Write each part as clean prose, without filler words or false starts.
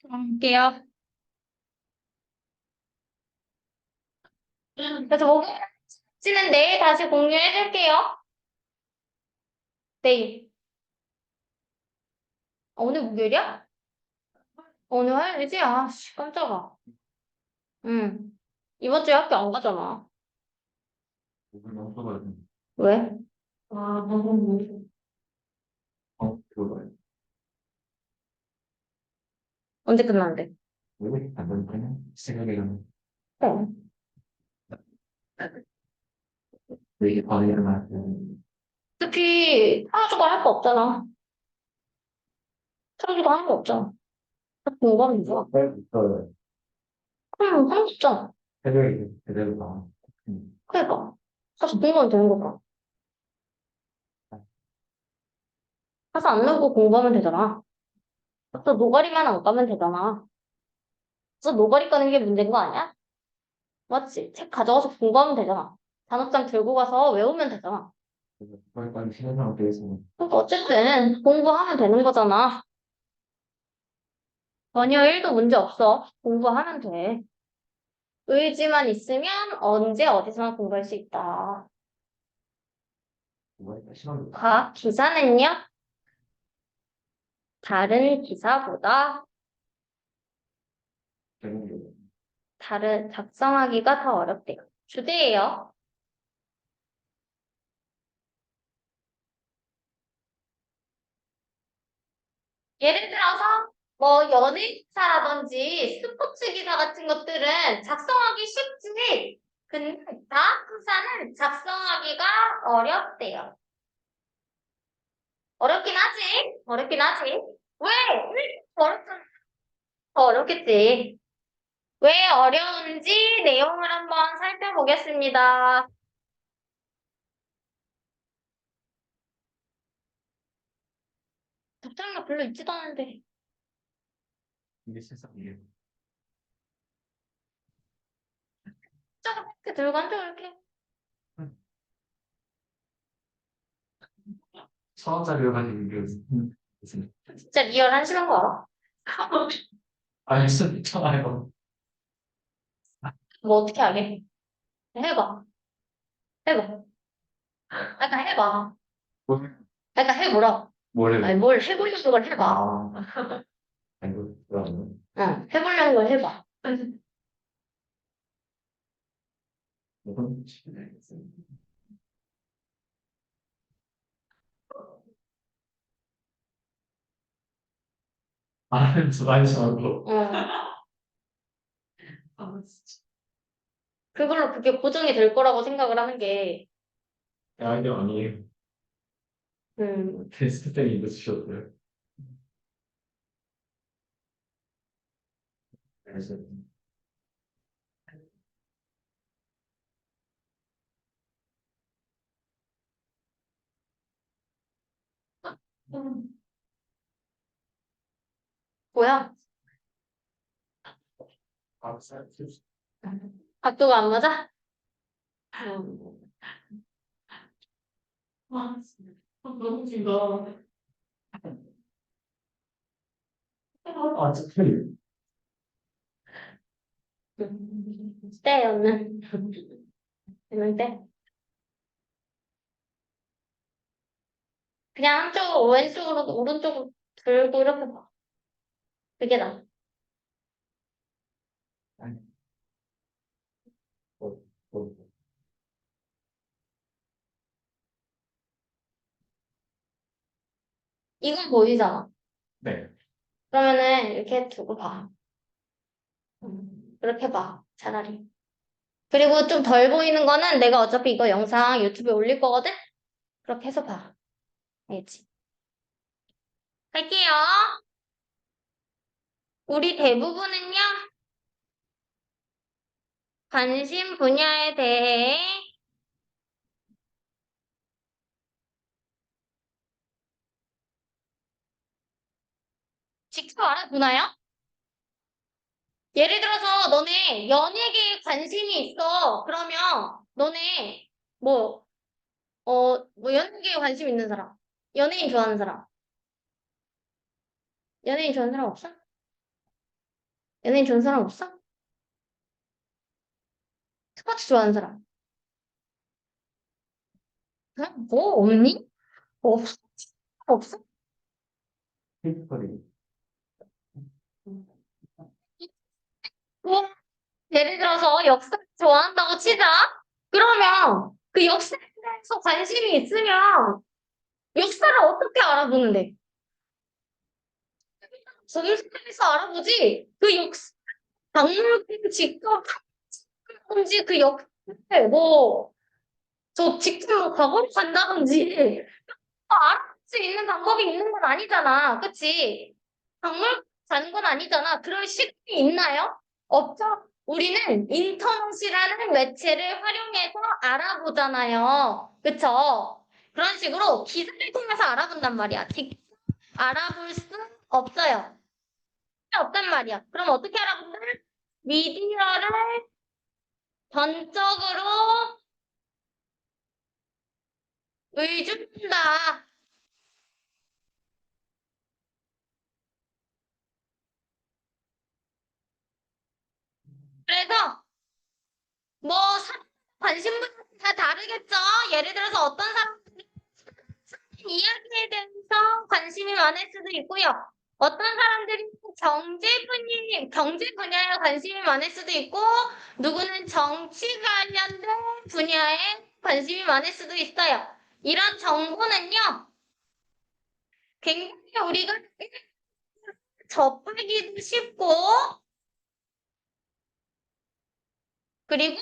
할게요. 그래서 목요일은 내일 다시 공유해줄게요. 내일. 오늘 목요일이야? 오늘 화요일이지? 아, 씨, 깜짝아. 응. 이번 주에 학교 안 가잖아. 오늘 없어가지고. 왜? 아, 그거요. 언제 끝나는데? 왜안 되니까요? 생각이랑 어. 왜 이게 반응이 나요? 특히, 하나주가 할 거 없잖아. 하나주가 하는 거 없잖아. 공부하면 되잖아. 있어요. 그럼 하는 거 없잖아. 새벽에 제대로 나. 그러니까. 가서 공부하면 되는 거잖아. 가서 안 놀고 공부하면 되잖아. 가서 노가리만 안 까면 되잖아. 그래서 노가리 까는 게 문제인 거 아니야? 맞지? 책 가져가서 공부하면 되잖아. 단어장 들고 가서 외우면 되잖아. 빨리 쉬는 상황 되겠습니다. 그러니까 어쨌든 공부하면 되는 거잖아. 전혀 1도 문제 없어. 공부하면 돼. 의지만 있으면 언제 어디서나 공부할 수 있다. 시간 과학 기사는요? 다른 기사보다 되는 게 다른 작성하기가 더 어렵대요. 주제예요. 예를 들어서 뭐 연예 기사라든지 스포츠 기사 같은 것들은 작성하기 쉽지. 근데 과학 기사는 작성하기가 어렵대요. 어렵긴 하지. 어렵긴 하지. 왜? 어렵잖아. 더 어렵겠지. 왜 어려운지 내용을 한번 살펴보겠습니다. 답장이 별로 있지도 않은데. 이게 세상이에요. 쫙 이렇게 들고 앉아 이렇게. 서원자료 가지고 이게 무슨 진짜 리얼 한심한 거 알아? 아니 진짜 있잖아요. 뭐 어떻게 하게? 해봐. 해봐. 약간 해봐. 뭘 약간 해보라. 뭘 아니, 뭘 해보려는 걸 해봐. 아, 아이고 그러면 응, 해보려는 걸 해봐. 이건 알겠습니다. 아, 저 많이 잘하고. 응. 아, 진짜. 그걸로 그게 고정이 될 거라고 생각을 하는 게, 아이디어 아니에요. 음, 테스트 때문에 이거 주셨어요. 그래서 뭐야? 박사 각도가 안 맞아? 아, 진짜. 너무 긴다. 아, 진짜. 때였는. 했는데. 그냥 한쪽, 왼쪽으로, 오른쪽으로 들고 이렇게 봐. 그게 나. 아니, 뭐, 뭐. 이건 보이잖아. 네. 그러면은 이렇게 두고 봐. 이렇게 봐. 차라리. 그리고 좀 덜 보이는 거는 내가 어차피 이거 영상 유튜브에 올릴 거거든? 그렇게 해서 봐. 알겠지? 할게요. 우리 대부분은요, 관심 분야에 대해 직접 알아두나요? 예를 들어서 너네 연예계에 관심이 있어. 그러면 너네 뭐, 뭐 연예계에 관심 있는 사람. 연예인 좋아하는 사람. 연예인 좋아하는 사람 없어? 연예인 좋아하는 사람 없어? 스포츠 좋아하는 사람? 응? 뭐, 없니? 없어? 없어? 히스토리. 뭐, 예를 들어서 역사를 좋아한다고 치자? 그러면 그 역사에 대해서 관심이 있으면 역사를 어떻게 알아보는데? 일상에서 알아보지? 그 역사, 박물관 직접 한다든지 그 역사를 뭐, 저 직접 뭐 과거로 간다든지 알아볼 수 있는 방법이 있는 건 아니잖아. 그치? 박물관 가는 건 아니잖아. 그럴 시간이 있나요? 없죠? 우리는 인터넷이라는 매체를 활용해서 알아보잖아요. 그쵸? 그런 식으로 기사를 통해서 알아본단 말이야. 직접 알아볼 수 없어요. 없단 말이야. 그럼 어떻게 알아본다? 미디어를 전적으로 의존한다. 그래서 뭐 관심 분야 다 다르겠죠. 예를 들어서 어떤 사람들은 이야기에 대해서 관심이 많을 수도 있고요. 어떤 사람들이 경제 분야에 관심이 많을 수도 있고, 누구는 정치 관련된 분야에 관심이 많을 수도 있어요. 이런 정보는요, 굉장히 우리가 접하기도 쉽고, 그리고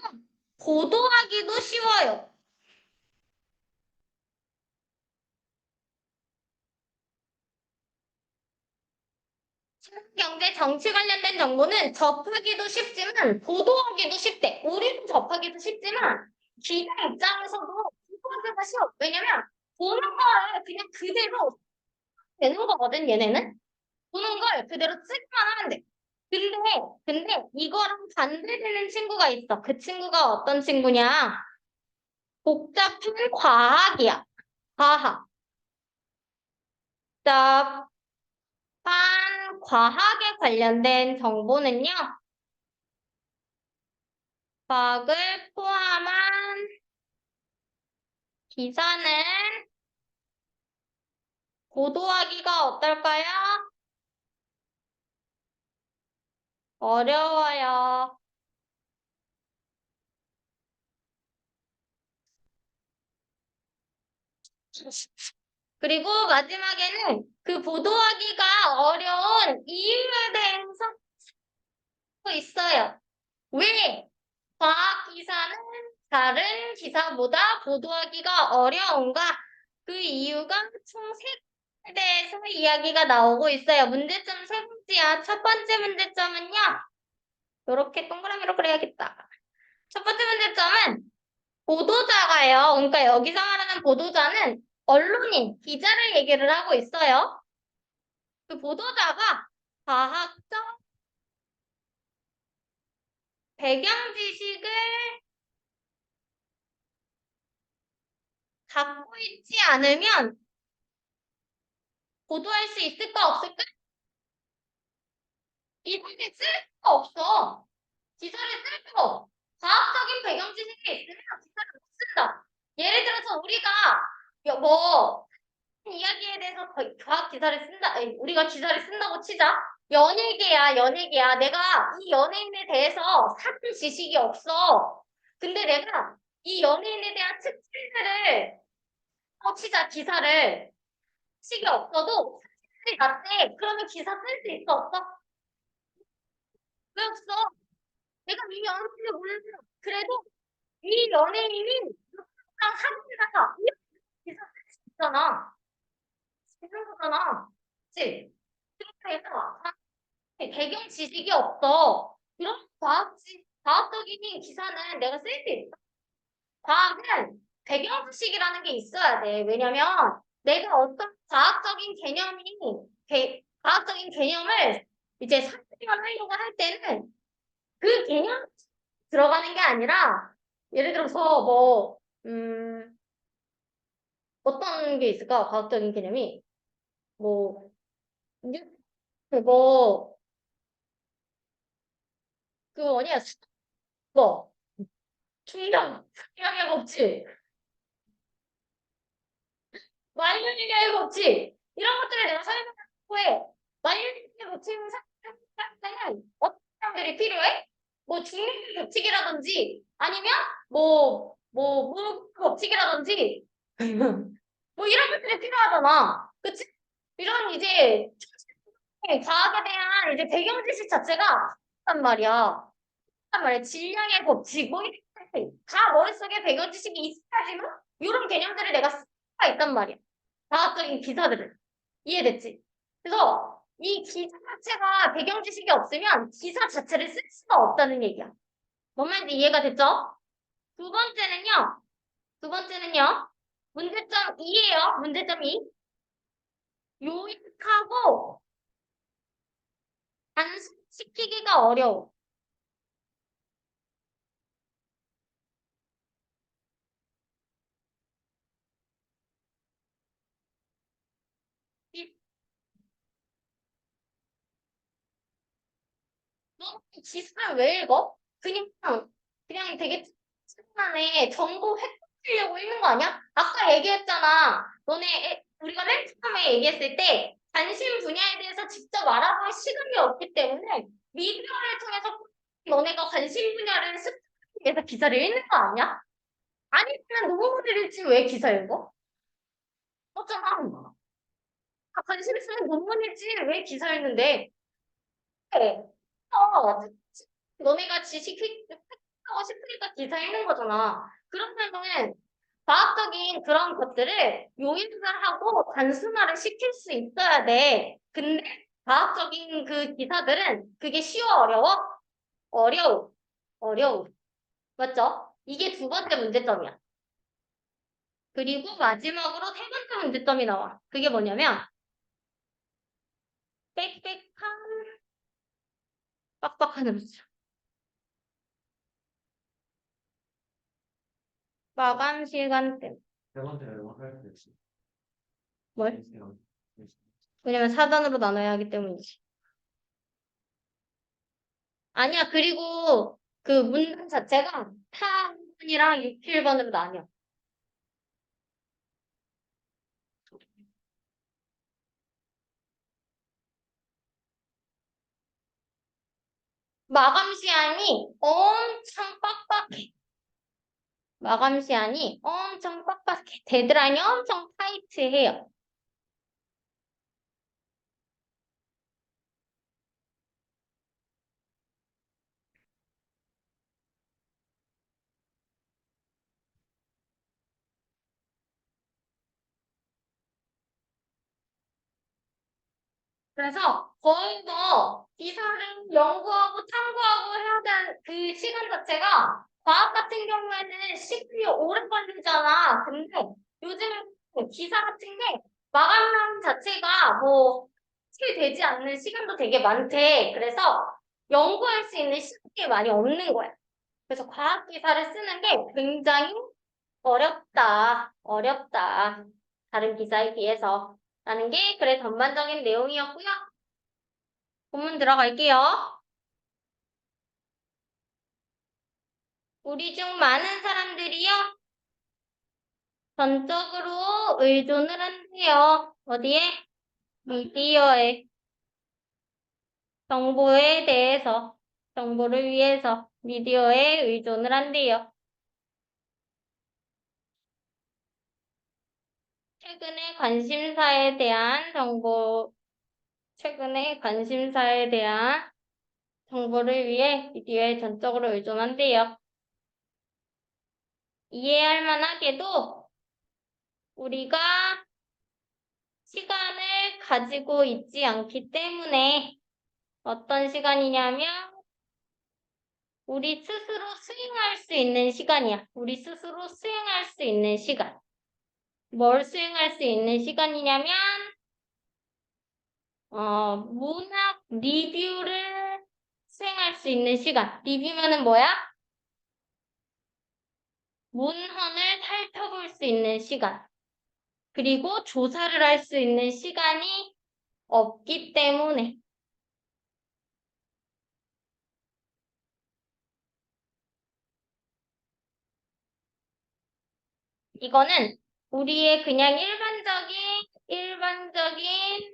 보도하기도 쉬워요. 경제, 정치 관련된 정보는 접하기도 쉽지만 보도하기도 쉽대. 우리도 접하기도 쉽지만 기자 입장에서도 보도하기가 쉬워. 왜냐면 보는 거를 그냥 그대로 되는 거거든, 얘네는. 보는 걸 그대로 찍기만 하면 돼. 근데, 근데 이거랑 반대되는 친구가 있어. 그 친구가 어떤 친구냐? 복잡한 과학이야. 과학. 복잡한 과학에 관련된 정보는요. 과학을 포함한 기사는 보도하기가 어떨까요? 어려워요. 그리고 마지막에는 그 보도하기가 어려운 이유에 대해서 또 있어요. 왜 과학 기사는 다른 기사보다 보도하기가 어려운가? 그 이유가 총 세 가지에 대해서 이야기가 나오고 있어요. 문제점 세 번째야. 첫 번째 문제점은요. 이렇게 동그라미로 그려야겠다. 첫 번째 문제점은 보도자가요. 그러니까 여기서 말하는 보도자는 언론인, 기자를 얘기를 하고 있어요. 그 보도자가 과학적 배경 지식을 갖고 있지 않으면 보도할 수 있을까 없을까? 기사를 쓸 수가 없어. 기사를 쓸 수가 없어. 과학적인 배경 지식이 있으면 기사를 못 쓴다. 예를 들어서 우리가 뭐 이야기에 대해서 과학 기사를 쓴다. 아니, 우리가 기사를 쓴다고 치자. 연예계야, 연예계야. 내가 이 연예인에 대해서 사실 지식이 없어. 근데 내가 이 연예인에 대한 특징들을 치자, 기사를. 지식이 없어도 사실이 맞대. 그러면 기사 쓸 수 있어, 없어? 왜 없어? 내가 이 연예인을 몰라. 그래도 이 연예인이 사진이다. 이 기사 쓸 수 있잖아. 있는 거잖아. 그치? 그래서 배경 지식이 없어. 이런 과학적인 기사는 내가 쓸 수 있어. 과학은 배경 지식이라는 게 있어야 돼. 왜냐면 내가 어떤 과학적인 개념을 이제 설명하려고 할 때는 그 개념 들어가는 게 아니라 예를 들어서 뭐, 어떤 게 있을까? 과학적인 개념이. 뭐, 뭐, 그 뭐냐, 뭐, 충격의 법칙, 만유인의 법칙, 이런 것들을 내가 설명할 거에, 만유인의 법칙을 사용하는 어떤 사람들이 필요해? 뭐, 중력의 법칙이라든지, 아니면, 법칙이라든지, 뭐, 이런 것들이 필요하잖아. 그치? 이런 이제, 과학에 대한 이제 배경 지식 자체가 단 말이야. 단 말이야. 질량의 법칙, 뭐, 이런 것들 다 머릿속에 배경 지식이 있어야지만, 이런 개념들을 내가 쓸 수가 있단 말이야. 과학적인 기사들을. 이해됐지? 그래서 이 기사 자체가 배경 지식이 없으면 기사 자체를 쓸 수가 없다는 얘기야. 뭔 말인지 이해가 됐죠? 두 번째는요. 두 번째는요. 문제점 2예요. 문제점 2. 요약하고 단순시키기가 어려워. 이- 너 기사를 왜 읽어? 그냥 되게 시간에 정보 획득하려고 읽는 거 아니야? 아까 얘기했잖아. 우리가 맨 처음에 얘기했을 때 관심 분야에 대해서 직접 알아볼 시간이 없기 때문에 미디어를 통해서 너네가 관심 분야를 습득하기 위해서 기사를 읽는 거 아니야? 아니면 논문을 읽지 왜 기사 읽어? 그렇잖아. 관심 있으면 논문 읽지 왜 기사 읽는데? 그래. 너네가 지식 획득하고 싶으니까 기사 읽는 거잖아. 그러면은 과학적인 그런 것들을 용인을 하고 단순화를 시킬 수 있어야 돼. 근데 과학적인 그 기사들은 그게 쉬워, 어려워? 어려워. 어려워. 맞죠? 이게 두 번째 문제점이야. 그리고 마지막으로 세 번째 문제점이 나와. 그게 뭐냐면 빽빽한 빡빡한 음수. 마감 시간대. 세 번째는 음악할 수 있어. 뭘? 왜냐면 4단으로 나눠야 하기 때문이지. 아니야, 그리고 그 문단 자체가 타번이랑 6, 7번으로 나뉘어. 마감 시간이 엄청 빡빡해. 마감 시간이 엄청 빡빡해. 데드라인이 엄청 타이트해요. 그래서 거의 뭐 기사를 연구하고 탐구하고 해야 되는 그 시간 자체가 과학 같은 경우에는 시간이 오래 걸리잖아. 근데 요즘 기사 같은 게 마감량 자체가 뭐 채 되지 않는 시간도 되게 많대. 그래서 연구할 수 있는 시간이 많이 없는 거야. 그래서 과학 기사를 쓰는 게 굉장히 어렵다. 어렵다. 다른 기사에 비해서. 라는 게 그래 전반적인 내용이었고요. 본문 들어갈게요. 우리 중 많은 사람들이요. 전적으로 의존을 한대요. 어디에? 미디어에. 정보에 대해서. 정보를 위해서 미디어에 의존을 한대요. 최근에 관심사에 대한 정보를 위해 미디어에 전적으로 의존한대요. 이해할 만하게도 우리가 시간을 가지고 있지 않기 때문에 어떤 시간이냐면 우리 스스로 수행할 수 있는 시간이야. 우리 스스로 수행할 수 있는 시간. 뭘 수행할 수 있는 시간이냐면 문학 리뷰를 수행할 수 있는 시간. 리뷰면은 뭐야? 문헌을 살펴볼 수 있는 시간. 그리고 조사를 할 수 있는 시간이 없기 때문에 이거는 우리의 그냥 일반적인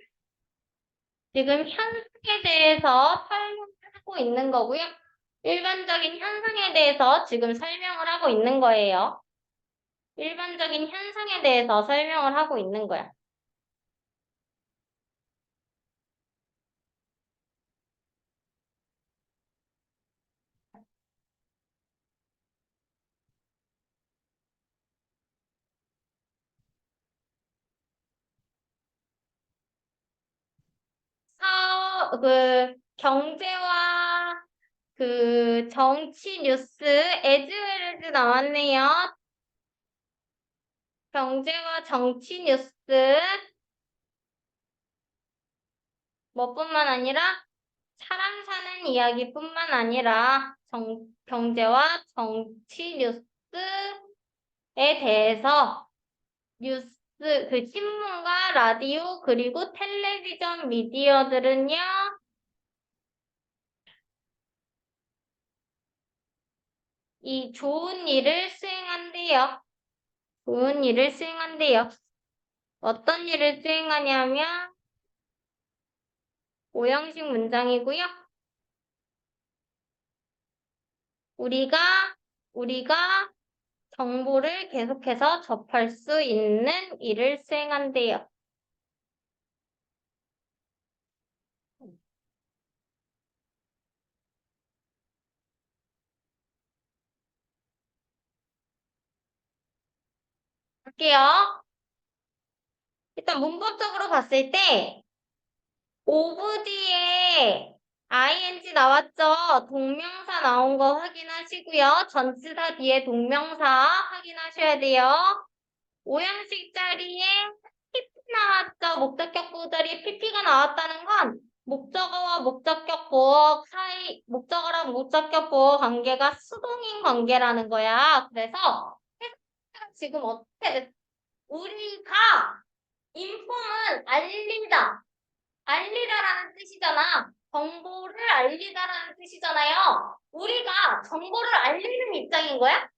지금 현상에 대해서 설명을 하고 있는 거고요. 일반적인 현상에 대해서 지금 설명을 하고 있는 거예요. 일반적인 현상에 대해서 설명을 하고 있는 거야. 경제와 정치 뉴스, 에즈웨르즈 나왔네요. 경제와 정치 뉴스, 뭐뿐만 아니라 사람 사는 이야기뿐만 아니라 경제와 정치 뉴스에 대해서 신문과 라디오 그리고 텔레비전 미디어들은요, 이 좋은 일을 수행한대요. 좋은 일을 수행한대요. 어떤 일을 수행하냐면 오형식 문장이고요. 우리가 정보를 계속해서 접할 수 있는 일을 수행한대요. 볼게요. 일단 문법적으로 봤을 때 오브 뒤에 ing 나왔죠? 동명사 나온 거 확인하시고요. 전치사 뒤에 동명사 확인하셔야 돼요. 오형식 자리에 PP 나왔죠? 목적격 보호자리에 PP가 나왔다는 건 목적어와 목적격 보호 사이, 목적어랑 목적격 보호 관계가 수동인 관계라는 거야. 그래서 지금 어떻게 됐 우리가 인폼은 알린다. 알리다라는 뜻이잖아. 정보를 알리다라는 뜻이잖아요. 우리가 정보를 알리는 입장인 거야?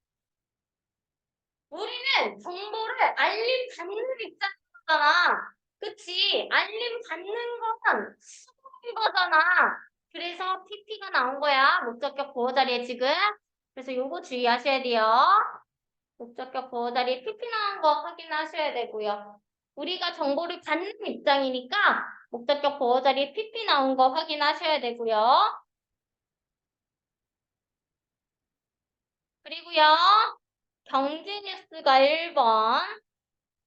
우리는 정보를 알림 받는 입장이잖아. 그치? 알림 받는 건 수동인 거잖아. 그래서 PP가 나온 거야. 목적격 보호 자리에 지금. 그래서 요거 주의하셔야 돼요. 목적격 보호 자리에 PP 나온 거 확인하셔야 되고요. 우리가 정보를 받는 입장이니까 목적격 보호 자리에 PP 나온 거 확인하셔야 되고요. 그리고요. 경제 뉴스가 1번,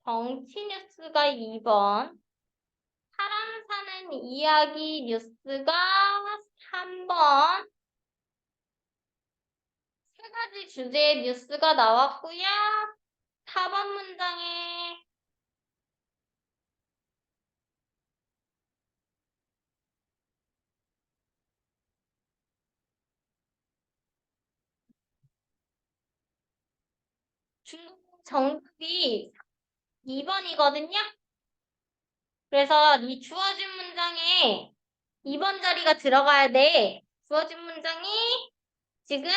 정치 뉴스가 2번, 사람 사는 이야기 뉴스가 3번, 세 가지 주제의 뉴스가 나왔고요. 4번 문장에 중국 정답이 2번이거든요. 그래서 이 주어진 문장에 2번 자리가 들어가야 돼. 주어진 문장이 지금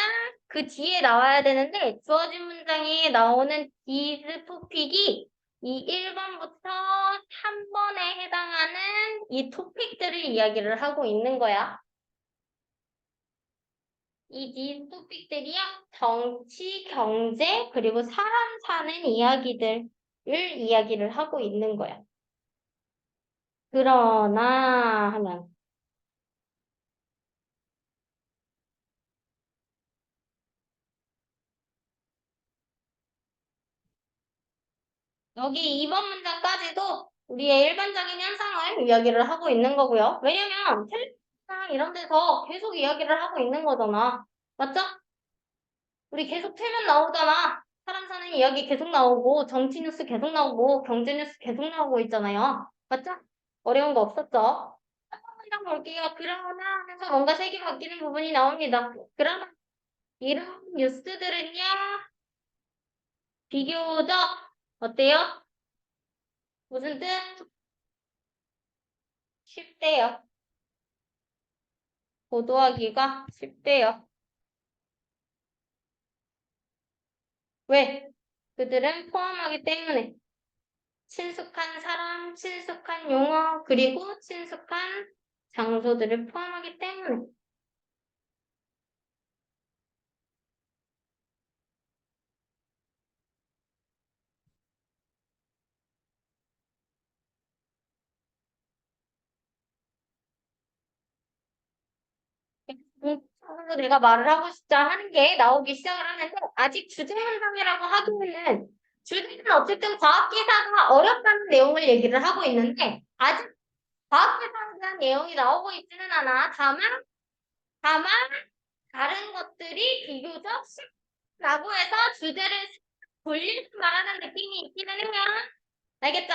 그 뒤에 나와야 되는데 주어진 문장에 나오는 these 토픽이 이 1번부터 3번에 해당하는 이 토픽들을 이야기를 하고 있는 거야. 이 these 토픽들이요. 정치, 경제, 그리고 사람 사는 이야기들을 이야기를 하고 있는 거야. 그러나 하면 여기 2번 문장까지도 우리의 일반적인 현상을 이야기를 하고 있는 거고요. 왜냐면 텔레비전 이런 데서 계속 이야기를 하고 있는 거잖아. 맞죠? 우리 계속 틀면 나오잖아. 사람 사는 이야기 계속 나오고 정치 뉴스 계속 나오고 경제 뉴스 계속 나오고 있잖아요. 맞죠? 어려운 거 없었죠? 한 문장 볼게요. 그러나 하면서 뭔가 색이 바뀌는 부분이 나옵니다. 그러나 이런 뉴스들은요. 비교적 어때요? 무슨 뜻? 쉽대요. 보도하기가 쉽대요. 왜? 그들은 포함하기 때문에 친숙한 사람, 친숙한 용어, 그리고 친숙한 장소들을 포함하기 때문에 그래서 내가 말을 하고 싶자 하는 게 나오기 시작을 하는데 아직 주제문장이라고 하기에는 주제는 어쨌든 과학기사가 어렵다는 내용을 얘기를 하고 있는데 아직 과학기사에 대한 내용이 나오고 있지는 않아. 다만 다른 것들이 비교적 쉽다고 해서 주제를 돌리지 말하는 느낌이 있기는 해요. 알겠죠?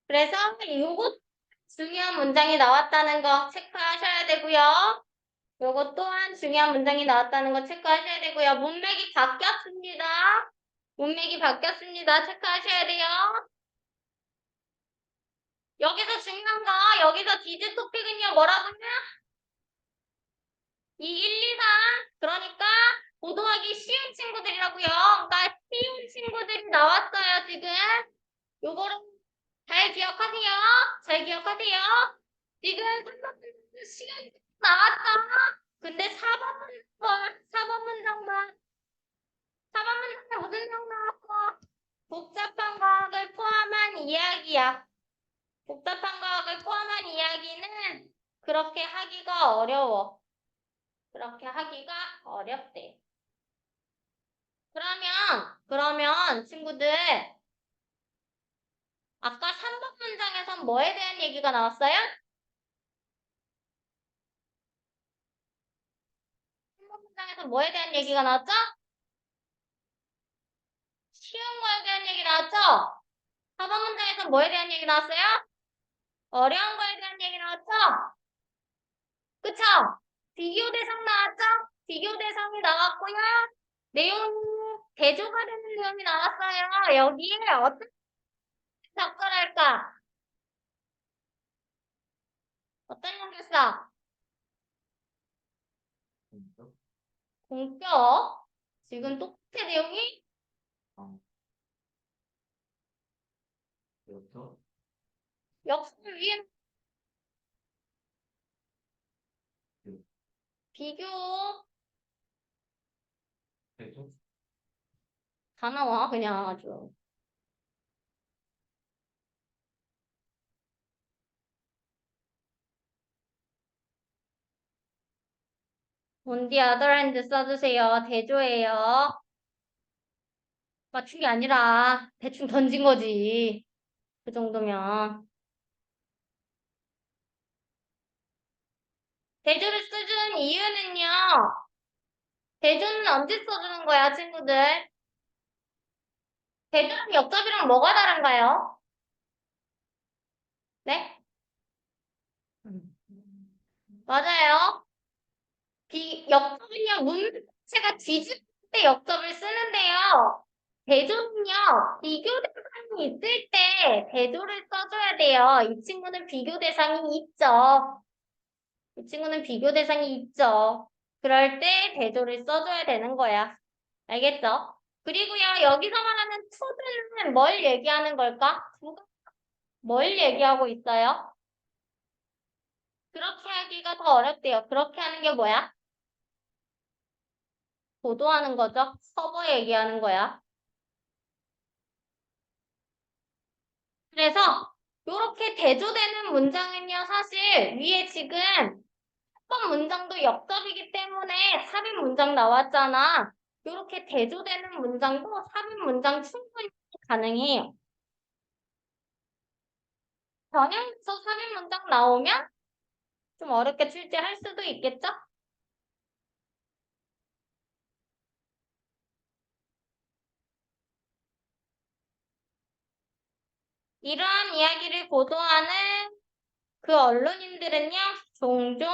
그래서 요거 중요한 문장이 나왔다는 거 체크하셔야 되고요. 요거 또한 중요한 문장이 나왔다는 거 체크하셔야 되고요. 문맥이 바뀌었습니다. 문맥이 바뀌었습니다. 체크하셔야 돼요. 여기서 중요한 거, 여기서 디즈 토픽은요, 뭐라고요? 이 1, 2, 3. 그러니까, 보도하기 쉬운 친구들이라고요. 그러니까, 쉬운 친구들이 나왔어요, 지금. 요거를 잘 기억하세요. 잘 기억하세요. 지금 3번 시간 나왔다. 근데 4번 문장만 4번 문장에 무슨 내용 나왔어? 복잡한 과학을 포함한 이야기야. 복잡한 과학을 포함한 이야기는 그렇게 하기가 어려워. 그렇게 하기가 어렵대. 그러면 친구들 아까 3번 문장에선 뭐에 대한 얘기가 나왔어요? 3번 문장에서 뭐에 대한 얘기가 나왔죠? 쉬운 거에 대한 얘기 나왔죠? 4번 문장에서 뭐에 대한 얘기 나왔어요? 어려운 거에 대한 얘기 나왔죠? 그쵸? 비교 대상 나왔죠? 비교 대상이 나왔고요. 내용, 대조가 되는 내용이 나왔어요. 여기에 어떻게 접근할까? 어떤 연결사? 공격. 지금 똑같아, 내용이? 이렇죠? 역습 위에 그, 비교 대죠? 다 나와, 그냥 아주. On the other hand 써주세요. 대조예요. 맞춘 게 아니라 대충 던진 거지. 그 정도면. 대조를 써주는 이유는요. 대조는 언제 써주는 거야, 친구들? 대조랑 역접이랑 뭐가 다른가요? 네? 맞아요. 역접은요, 문체가 뒤집을 때 역접을 쓰는데요. 대조는요, 비교 대상이 있을 때 대조를 써줘야 돼요. 이 친구는 비교 대상이 있죠. 이 친구는 비교 대상이 있죠. 그럴 때 대조를 써줘야 되는 거야. 알겠죠? 그리고요, 여기서 말하는 투는 뭘 얘기하는 걸까? 누가 뭘 얘기하고 있어요? 그렇게 하기가 더 어렵대요. 그렇게 하는 게 뭐야? 보도하는 거죠. 서버 얘기하는 거야. 그래서 이렇게 대조되는 문장은요, 사실 위에 지금 1번 문장도 역접이기 때문에 삽입 문장 나왔잖아. 이렇게 대조되는 문장도 삽입 문장 충분히 가능해요. 전형에서 삽입 문장 나오면 좀 어렵게 출제할 수도 있겠죠? 이러한 이야기를 보도하는 그 언론인들은요, 종종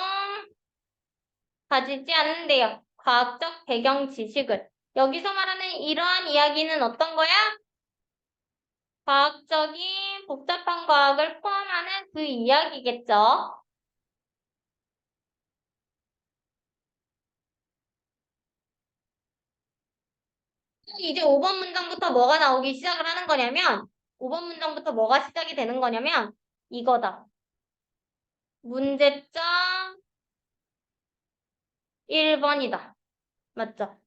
가지지 않는데요. 과학적 배경 지식을. 여기서 말하는 이러한 이야기는 어떤 거야? 과학적인 복잡한 과학을 포함하는 그 이야기겠죠. 이제 5번 문장부터 뭐가 나오기 시작을 하는 거냐면 5번 문장부터 뭐가 시작이 되는 거냐면 이거다. 문제점 1번이다. 맞죠?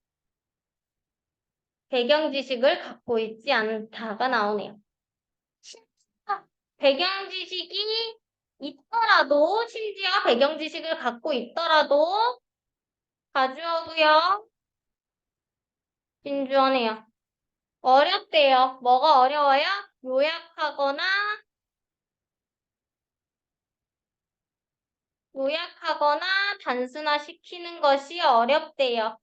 배경 지식을 갖고 있지 않다가 나오네요. 배경 지식이 있더라도 심지어 배경 지식을 갖고 있더라도 가주어고요. 진주어네요. 어렵대요. 뭐가 어려워요? 요약하거나 단순화시키는 것이 어렵대요.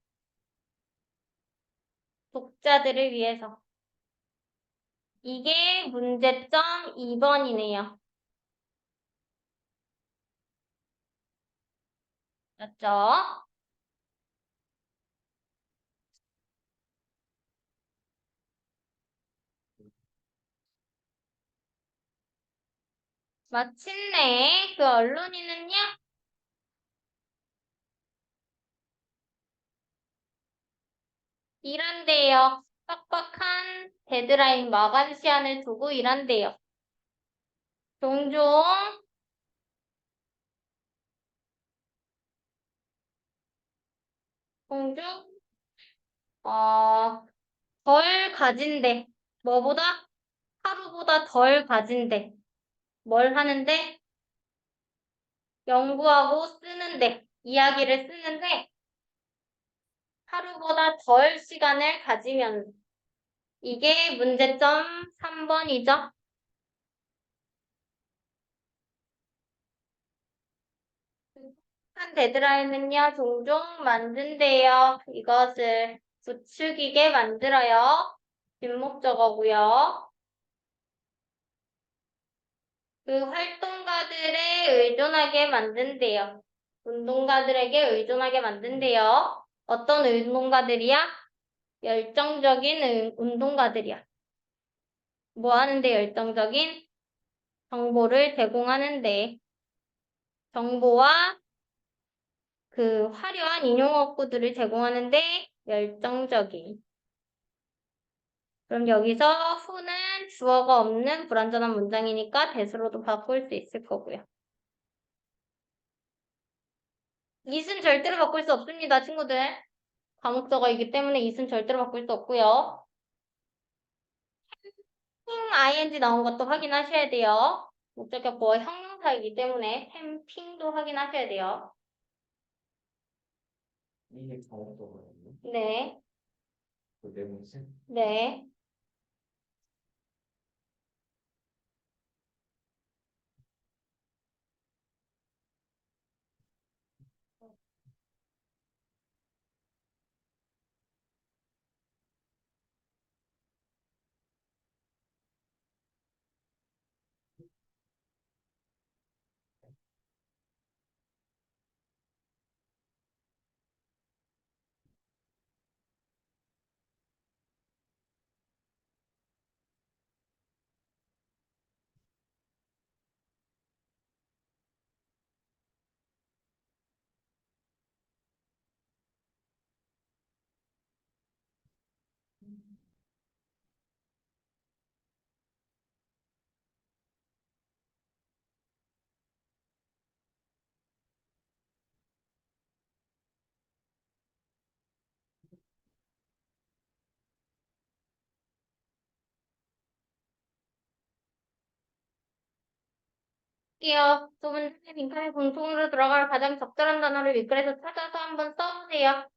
독자들을 위해서. 이게 문제점 2번이네요. 맞죠? 마침내 그 언론인은요? 일한대요. 빡빡한 데드라인 마감 시한을 두고 일한대요. 종종 종종 덜 가진대. 뭐보다? 하루보다 덜 가진대. 뭘 하는데? 연구하고 쓰는데, 이야기를 쓰는데 하루보다 덜 시간을 가지면 이게 문제점 3번이죠. 한 데드라인은요, 종종 만든대요. 이것을 부추기게 만들어요. 뒷목적어고요. 그 활동가들에 의존하게 만든대요. 운동가들에게 의존하게 만든대요. 어떤 운동가들이야? 열정적인 운동가들이야. 뭐 하는데 열정적인? 정보를 제공하는데 정보와 그 화려한 인용어구들을 제공하는데 열정적인. 그럼 여기서 후는 주어가 없는 불완전한 문장이니까 대수로도 바꿀 수 있을 거고요. it은 절대로 바꿀 수 없습니다, 친구들. 과목적어이기 때문에 it은 절대로 바꿀 수 없고요. ing 나온 것도 확인하셔야 돼요. 목적격보와 형용사이기 때문에 캠핑도 확인하셔야 돼요. 이게 과목적어예요. 네, 그 내용이지? 네. 할게요. 두 번째 빈칸에 공통으로 들어갈 가장 적절한 단어를 밑글에서 찾아서 한번 써보세요.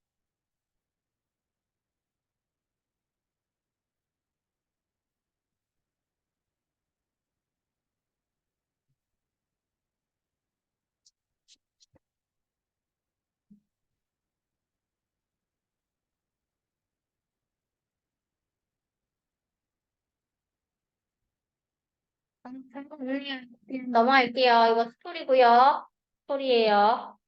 넘어갈게요. 이거 스토리고요. 스토리예요.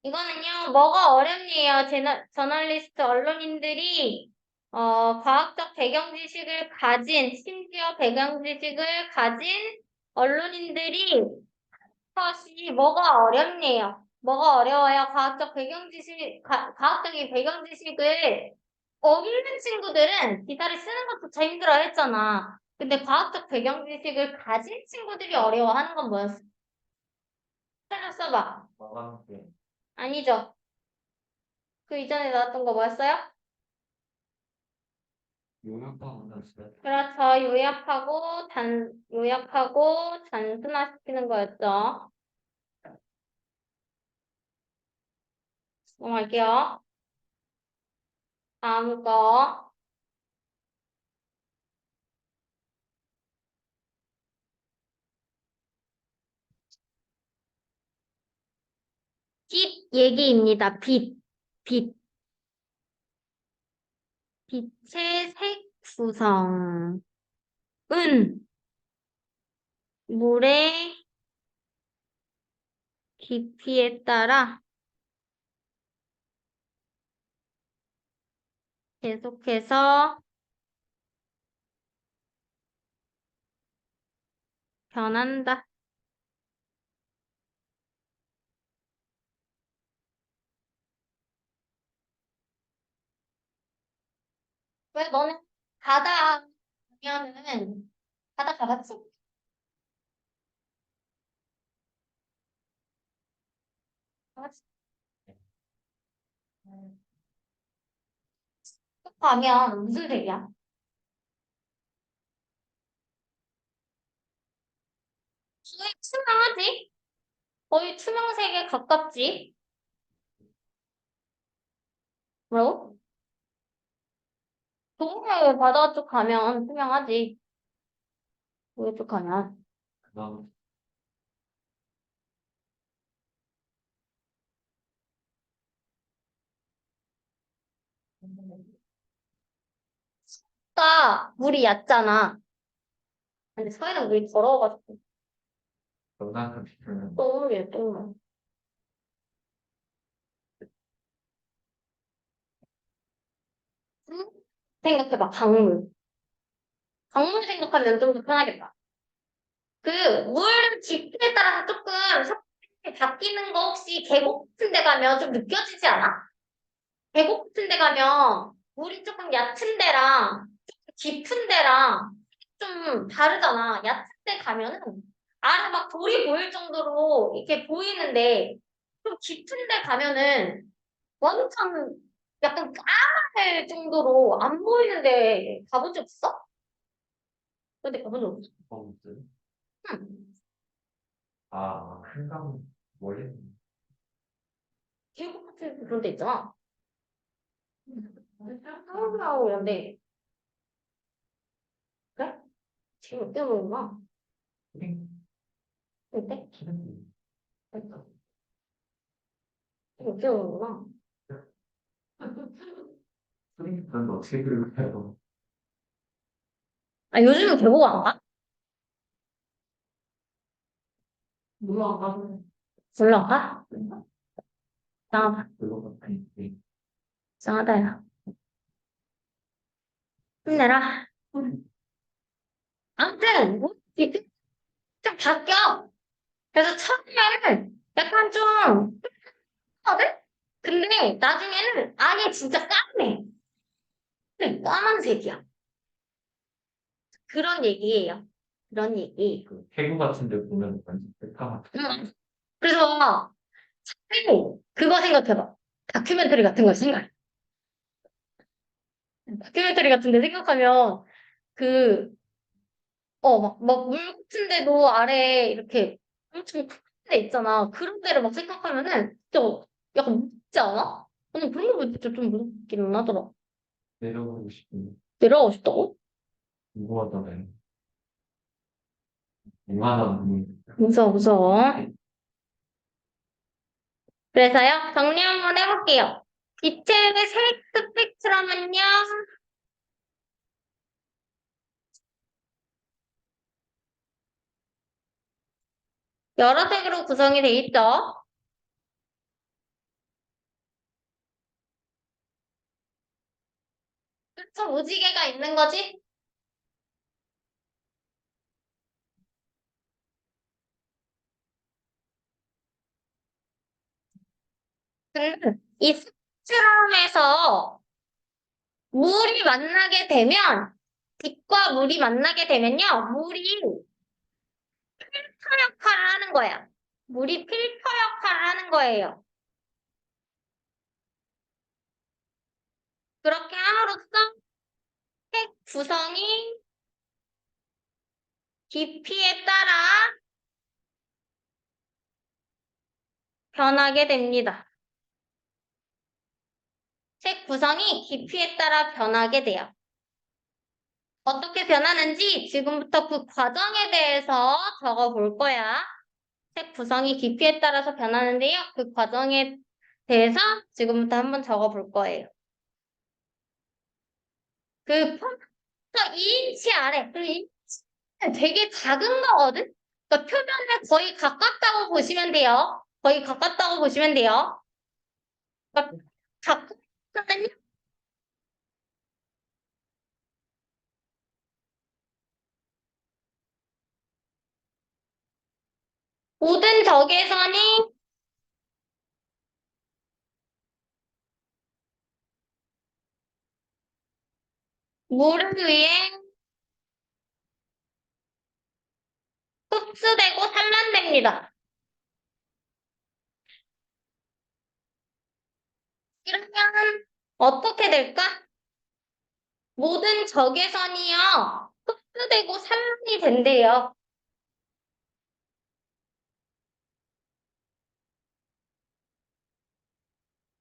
이거는요, 뭐가 어렵네요. 저널리스트 언론인들이 과학적 배경 지식을 가진, 심지어 배경 지식을 가진 언론인들이 것이 뭐가 어렵네요. 뭐가 어려워요? 과학적 배경 지식, 과학적인 배경 지식을 없는 친구들은 기사를 쓰는 것조차 힘들어 했잖아. 근데 과학적 배경 지식을 가진 친구들이 어려워하는 건 뭐였어? 찾아 써봐. 마감게 아니죠. 그 이전에 나왔던 거 뭐였어요? 요약하고 났어요. 그렇죠. 요약하고 단순화시키는 거였죠. 넘어갈게요. 다음 거. 빛 얘기입니다. 빛. 빛의 색 구성은 물의 깊이에 따라 계속해서 변한다. 왜 너는 바다 보면은 바다 가봤지? 가봤지? 가면 무슨 색이야? 거의 투명하지? 거의 투명색에 가깝지? 뭐라고? 동해 바다 쪽 가면 투명하지. 거기 쪽 가면. 그다음 물이 얕잖아. 근데 서해는 물이 더러워가지고 영상을 비추는 똥물이에요, 똥물. 응? 생각해봐, 강물. 강물 생각하면 좀 더 편하겠다. 그, 물 깊이에 따라서 조금 색깔이 바뀌는 거 혹시 계곡 같은 데 가면 좀 느껴지지 않아? 계곡 같은 데 가면 물이 조금 얕은 데랑 깊은 데랑 좀 다르잖아. 얕은 데 가면은 아래 막 돌이 보일 정도로 이렇게 보이는데 좀 깊은 데 가면은 완전 약간 까마할 정도로 안 보이는데 가본 적 있어? 근데 가본 적 없어. 버스. 응. 큰강 멀리 계곡 같은 그런 데 있잖아. 하우하우 이런데 그래? 지금 어떻게 보는구나. 스프링 어때? 스프링 지금 어떻게 보는구나. 스프링 그런데 어떻게 그릴까요? 아, 요즘은 계곡 안 가? 몰라, 안 가서. 별로 안 가? 이상하다. 그거 같은 이상하다, 야. 힘내라. 아무튼, 뭐, 이게 좀 바뀌어. 그래서 처음에는 약간 좀, 하거든? 근데 나중에는 아예 진짜 까매. 까만색이야. 그런 얘기예요. 그런 얘기. 그 태국 같은 데 보면 완전 새까맣 그래서 차라리 그거 생각해봐. 다큐멘터리 같은 거 생각해. 다큐멘터리 같은 데 생각하면 그, 막 물 같은 데도 아래 이렇게 엄청 큰 데 있잖아. 그런 데를 막 생각하면은 진짜 약간 무섭지 않아? 나는 그런 거 보면 진짜 좀 무섭기는 하더라. 내려가고 싶은 내려가고 싶다고? 궁금하잖아요. 이만한 눈이 무서워, 무서워. 그래서요, 정리 한번 해볼게요. 빛의 색 스펙트럼은요, 여러 색으로 구성이 돼 있죠. 그쵸? 무지개가 있는 거지? 근데 이 스펙트럼에서 물이 만나게 되면, 빛과 물이 만나게 되면요, 물이 필터 역할을 하는 거야. 물이 필터 역할을 하는 거예요. 그렇게 함으로써 색 구성이 깊이에 따라 변하게 됩니다. 색 구성이 깊이에 따라 변하게 돼요. 어떻게 변하는지 지금부터 그 과정에 대해서 적어볼 거야. 색 구성이 깊이에 따라서 변하는데요. 그 과정에 대해서 지금부터 한번 적어볼 거예요. 그 폰트 2인치 아래, 그 2인치는 되게 작은 거거든? 그러니까 표면에 거의 가깝다고 보시면 돼요. 거의 가깝다고 보시면 돼요. 그러니까 가깝거든요. 모든 적외선이 물에 의해 흡수되고 산란됩니다. 이러면 어떻게 될까? 모든 적외선이요. 흡수되고 산란이 된대요.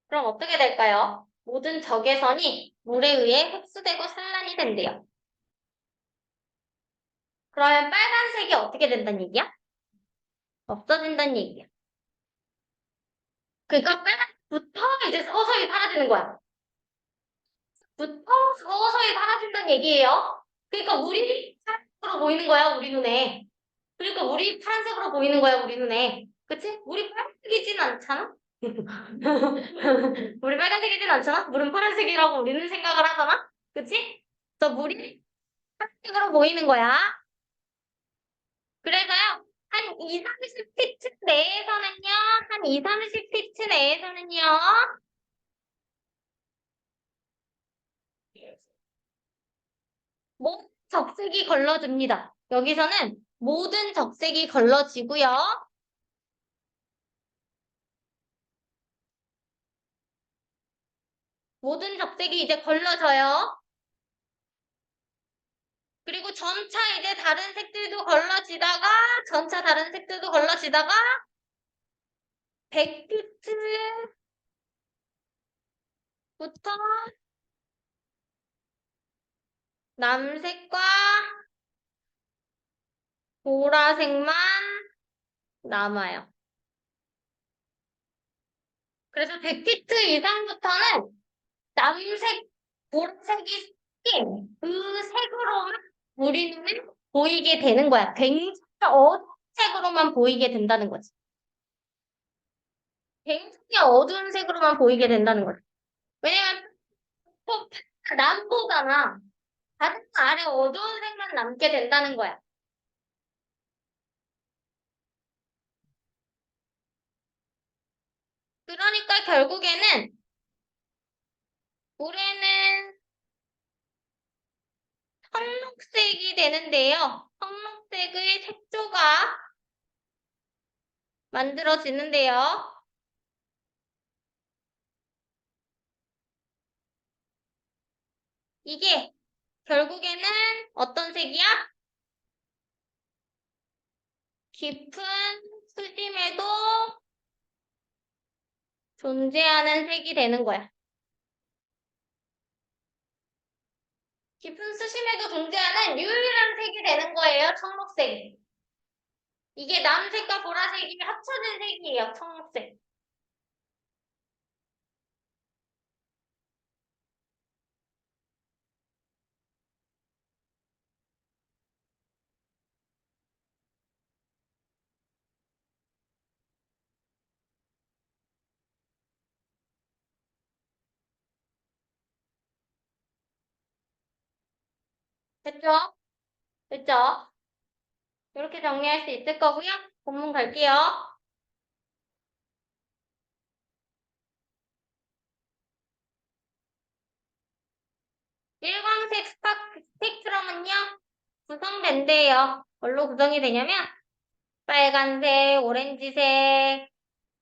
그럼 어떻게 될까요? 모든 적외선이 물에 의해 흡수되고 산란이 된대요. 그러면 빨간색이 어떻게 된다는 얘기야? 없어진다는 얘기야. 그러니까 빨간색부터 이제 서서히 사라지는 거야. 부터 서서히 사라진다는 얘기예요. 그러니까 물이 파란색으로 보이는 거야, 우리 눈에. 그러니까 물이 파란색으로 보이는 거야, 우리 눈에. 그치? 물이 파란색이진 않잖아? 물이 빨간색이진 않잖아? 물은 파란색이라고 우리는 생각을 하잖아? 그치? 그래서 물이 파란색으로 보이는 거야. 그래서요, 한 2, 30피트 내에서는요, 한 2, 30피트 내에서는요, 모든 적색이 걸러집니다. 여기서는 모든 적색이 걸러지고요. 모든 적색이 이제 걸러져요. 그리고 점차 이제 다른 색들도 걸러지다가, 점차 다른 색들도 걸러지다가, 100피트부터 남색과 보라색만 남아요. 그래서 100피트 이상부터는 남색, 보라색이 낀 그 색으로만 우리 눈에 보이게 되는 거야. 굉장히 어두운 색으로만 보이게 된다는 거지. 굉장히 어두운 색으로만 보이게 된다는 거지. 왜냐면 또 남보잖아. 다른 아래 어두운 색만 남게 된다는 거야. 그러니까 결국에는 올해는 청록색이 되는데요. 청록색의 색조가 만들어지는데요. 이게 결국에는 어떤 색이야? 깊은 수심에도 존재하는 색이 되는 거야. 깊은 수심에도 존재하는 유일한 색이 되는 거예요, 청록색이. 이게 남색과 보라색이 합쳐진 색이에요, 청록색. 됐죠? 됐죠? 이렇게 정리할 수 있을 거고요. 본문 갈게요. 일광색 스펙트럼은요, 구성된대요. 뭘로 구성이 되냐면, 빨간색, 오렌지색,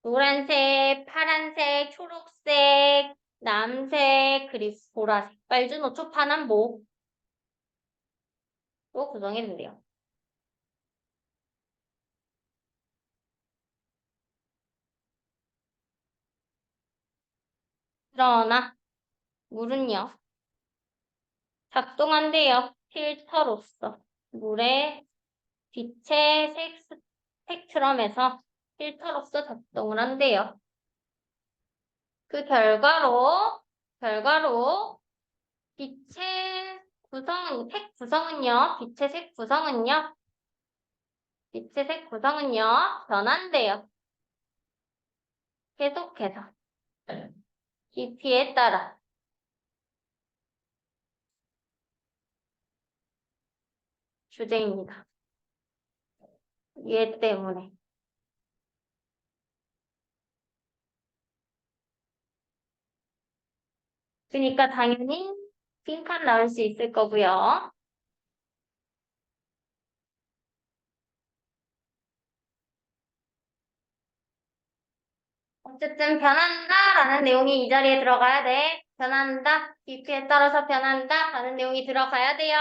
노란색, 파란색, 초록색, 남색, 그리고 보라색, 빨주노, 초파남보로 구성이 된대요. 그러나 물은요, 작동한대요. 필터로서. 물의 빛의 색 스펙트럼에서 필터로서 작동을 한대요. 그 결과로 빛의 색 구성은요, 빛의 색 구성은요, 변한대요. 계속해서. 깊이에 따라. 주제입니다. 얘 때문에. 그러니까 당연히 빈칸 나올 수 있을 거고요. 어쨌든 변한다라는 내용이 이 자리에 들어가야 돼. 변한다. 깊이에 따라서 변한다라는 내용이 들어가야 돼요.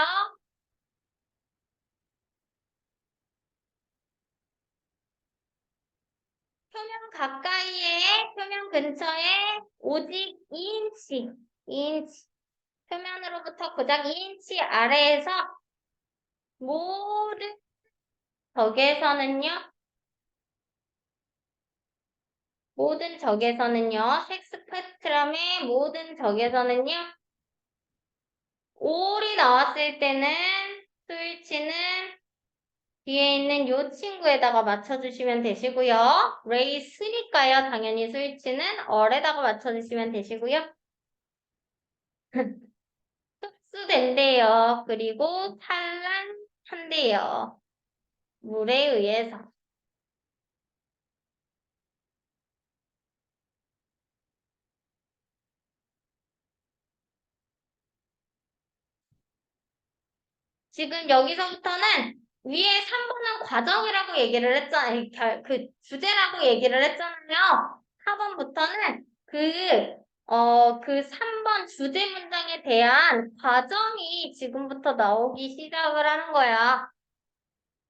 표면 가까이에, 표면 근처에 오직 2인치, 표면으로부터 고작 2인치 아래에서 모든 적에서는요, 색 스펙트럼의 모든 적에서는요, 올이 나왔을 때는 스위치는 뒤에 있는 요 친구에다가 맞춰주시면 되시고요. 레이스니까요. 당연히 스위치는 얼에다가 맞춰주시면 되시고요. 흡수된대요. 그리고 산란한대요. 물에 의해서. 지금 여기서부터는 위에 3번은 과정이라고 얘기를 했잖아요. 그 주제라고 얘기를 했잖아요. 4번부터는 그 3번 주제 문장에 대한 과정이 지금부터 나오기 시작을 하는 거야.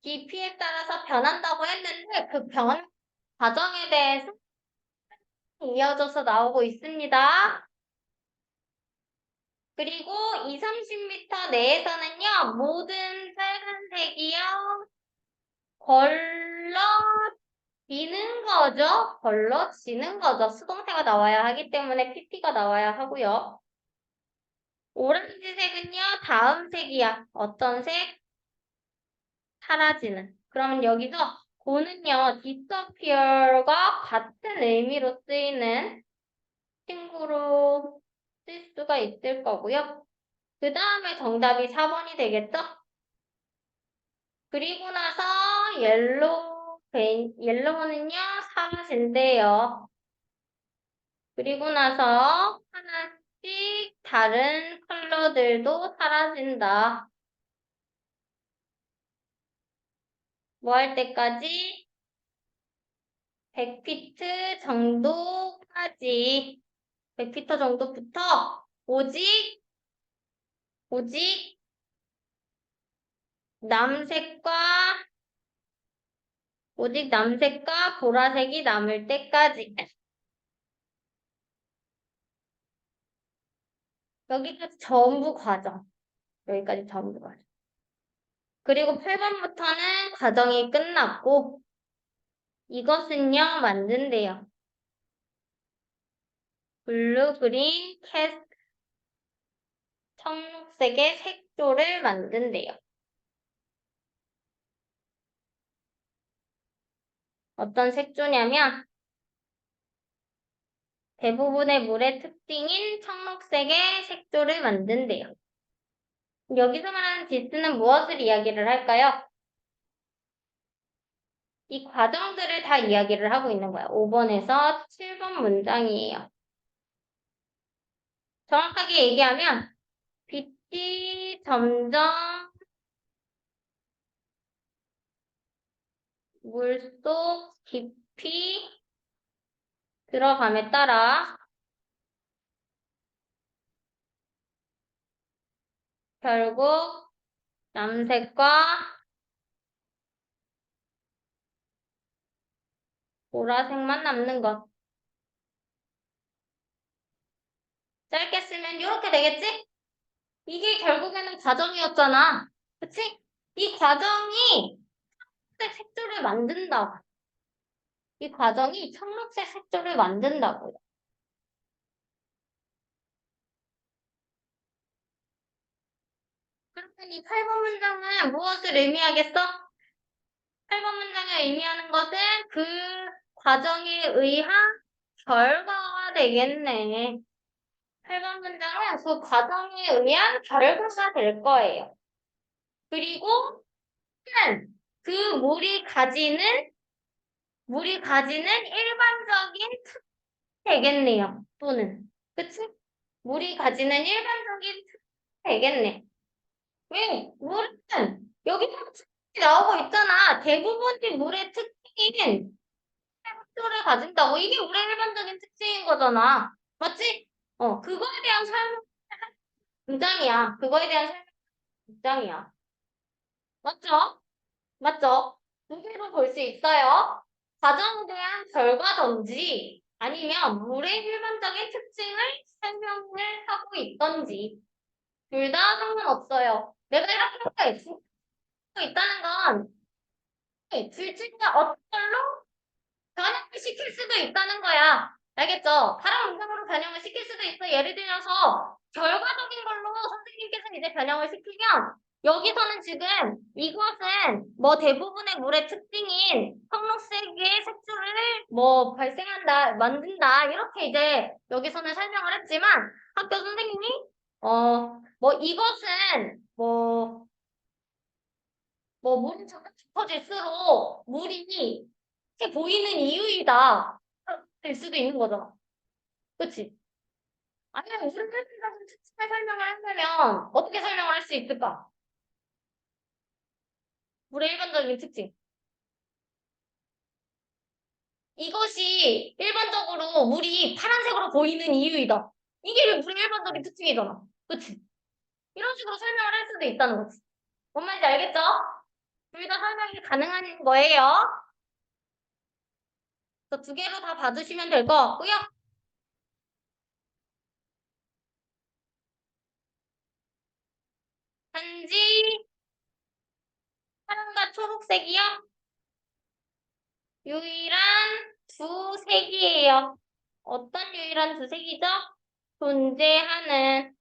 깊이에 따라서 변한다고 했는데 그 변 과정에 대해서 이어져서 나오고 있습니다. 그리고 2, 30m 내에서는요, 모든 빨간색이요, 걸러지는 거죠. 수동태가 나와야 하기 때문에 PP가 나와야 하고요. 오렌지색은요, 다음 색이야. 어떤 색? 사라지는. 그러면 여기서 고는요, disappear과 같은 의미로 쓰이는 친구로 쓸 수가 있을 거고요. 그 다음에 정답이 4번이 되겠죠? 그리고 나서 옐로우는요, 사라진대요. 그리고 나서 하나씩 다른 컬러들도 사라진다. 뭐 할 때까지? 100피트 정도까지. 100피트 정도부터 오직 남색과 보라색이 남을 때까지. 여기까지 전부 과정. 여기까지 전부 과정. 그리고 8번부터는 과정이 끝났고 이것은요 만든대요. 블루, 그린, 캐스트, 청록색의 색조를 만든대요. 어떤 색조냐면 대부분의 물의 특징인 청록색의 색조를 만든대요. 여기서 말하는 디스는 무엇을 이야기를 할까요? 이 과정들을 다 이야기를 하고 있는 거야. 5번에서 7번 문장이에요. 정확하게 얘기하면 점점 물속 깊이 들어감에 따라 결국 남색과 보라색만 남는 것. 짧게 쓰면 이렇게 되겠지? 이게 결국에는 과정이었잖아. 그치? 이 과정이 청록색 색조를 만든다고. 이 과정이 청록색 색조를 만든다고요. 그러면 이 8번 문장은 무엇을 의미하겠어? 8번 문장을 의미하는 것은 그 과정에 의한 결과가 되겠네. 8번 문장은 그 과정에 의한 결과가 될 거예요. 그리고 그 물이 가지는 일반적인 특 되겠네요. 또는 그치? 물이 가지는 일반적인 특 되겠네. 왜? 물은 여기서 특징이 나오고 있잖아. 대부분이 물의 특징인 색소를 가진다고. 이게 물의 일반적인 특징인 거잖아. 맞지? 그거에 대한 설명 문장이야. 그거에 대한 설명 문장이야. 맞죠? 맞죠? 두 개로 볼 수 있어요. 과정에 대한 결과든지 아니면 물의 일반적인 특징을 설명을 하고 있던지 둘 다 상관없어요. 내가 이렇게 쓰고 있다는 건 둘 중에 어떤 걸로 변형을 시킬 수도 있다는 거야. 알겠죠? 다른 문장으로 변형을 시킬 수도 있어. 예를 들어서 결과적인 걸로 선생님께서는 이제 변형을 시키면 여기서는 지금 이것은 뭐 대부분의 물의 특징인 청록색의 색소를 뭐 발생한다, 만든다 이렇게 이제 여기서는 설명을 했지만 학교 선생님이 뭐 이것은 뭐 물이 점점 깊어질수록 물이 이렇게 보이는 이유이다. 될 수도 있는 거잖아. 그치? 아니면 물을 끓인다는 특징을 설명을 한다면 어떻게 설명을 할 수 있을까? 물의 일반적인 특징. 이것이 일반적으로 물이 파란색으로 보이는 이유이다. 이게 물의 일반적인 특징이잖아. 그치? 이런 식으로 설명을 할 수도 있다는 거지. 뭔 말인지 알겠죠? 둘 다 설명이 가능한 거예요. 그래서 두 개로 다 봐주시면 될 것 같고요. 단지 파란과 초록색이요? 유일한 두 색이에요. 어떤 유일한 두 색이죠? 존재하는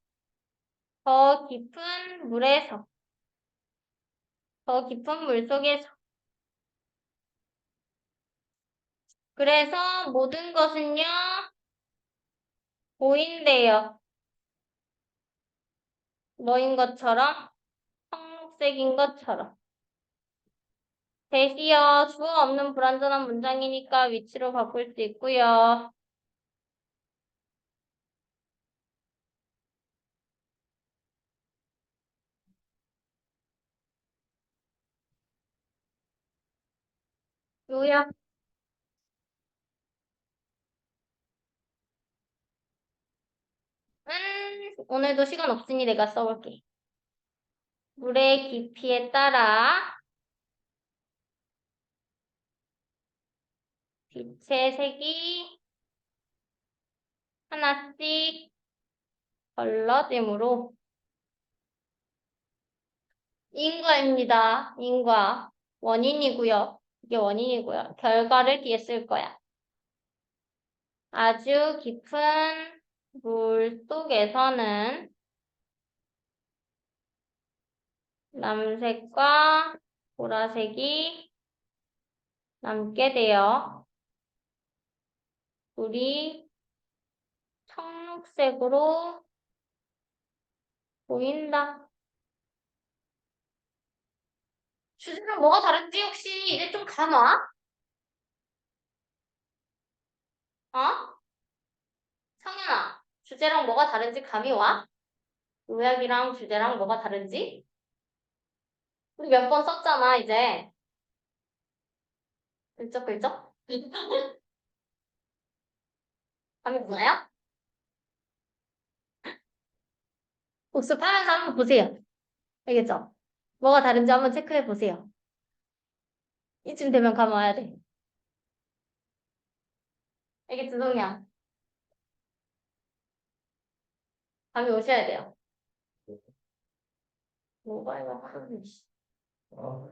더 깊은 물에서, 더 깊은 물 속에서. 그래서 모든 것은요, 보인대요. 뭐인 것처럼? 청록색인 것처럼. 대시어, 주어 없는 불완전한 문장이니까 위치로 바꿀 수 있고요. 요약. 오늘도 시간 없으니 내가 써볼게. 물의 깊이에 따라 빛의 색이 하나씩 걸러짐으로 인과입니다. 인과. 원인이고요. 이게 원인이고요. 결과를 뒤에 쓸 거야. 아주 깊은 물 속에서는 남색과 보라색이 남게 되어 물이 청록색으로 보인다. 주제랑 뭐가 다른지 혹시 이제 좀 감와 어? 성현아, 주제랑 뭐가 다른지 감이 와? 요약이랑 주제랑 뭐가 다른지? 우리 몇 번 썼잖아, 이제. 글쩍글쩍? 감이 오나요? 복습하면서 한번 보세요. 알겠죠? 뭐가 다른지 한번 체크해 보세요. 이쯤 되면 감 와야 돼. 알겠지, 동이야? 감이 오셔야 돼요. 모바일 하루 아,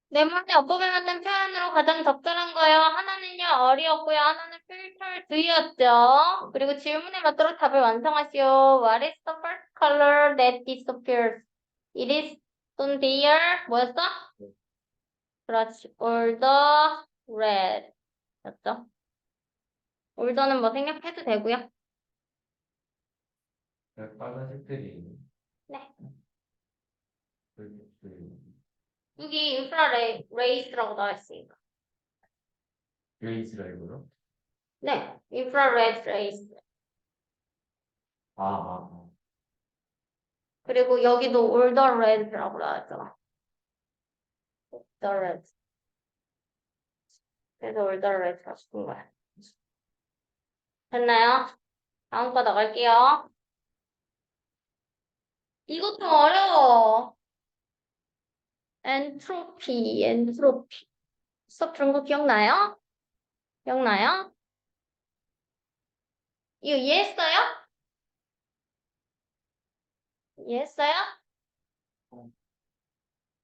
네모네 어법에 맞는 표현으로 가장 적절한 거요. 하나는요, 어리였고요. 하나는 filter do였죠. 그리고 질문에 맞도록 답을 완성하시오. What is the first color that disappears? It is on there. 뭐였어? 그렇지. All the red. 였죠. 올더는 뭐 생략해도 되고요. 빨간 색들이 네. 그 여기 인프라레이스라고 나와 있으니까. 그레이스라이브로. 네. 인프라레드 레이스. 아. 그리고 여기도 올더 레드라고 나와 있잖아. 올더 레드. 그래서 올더 레드가 죽은 거야. 됐나요? 다음 거 나갈게요. 이것 좀 어려워. 엔트로피. 수업 들은 거 기억나요? 기억나요? 이거 이해했어요? 이해했어요?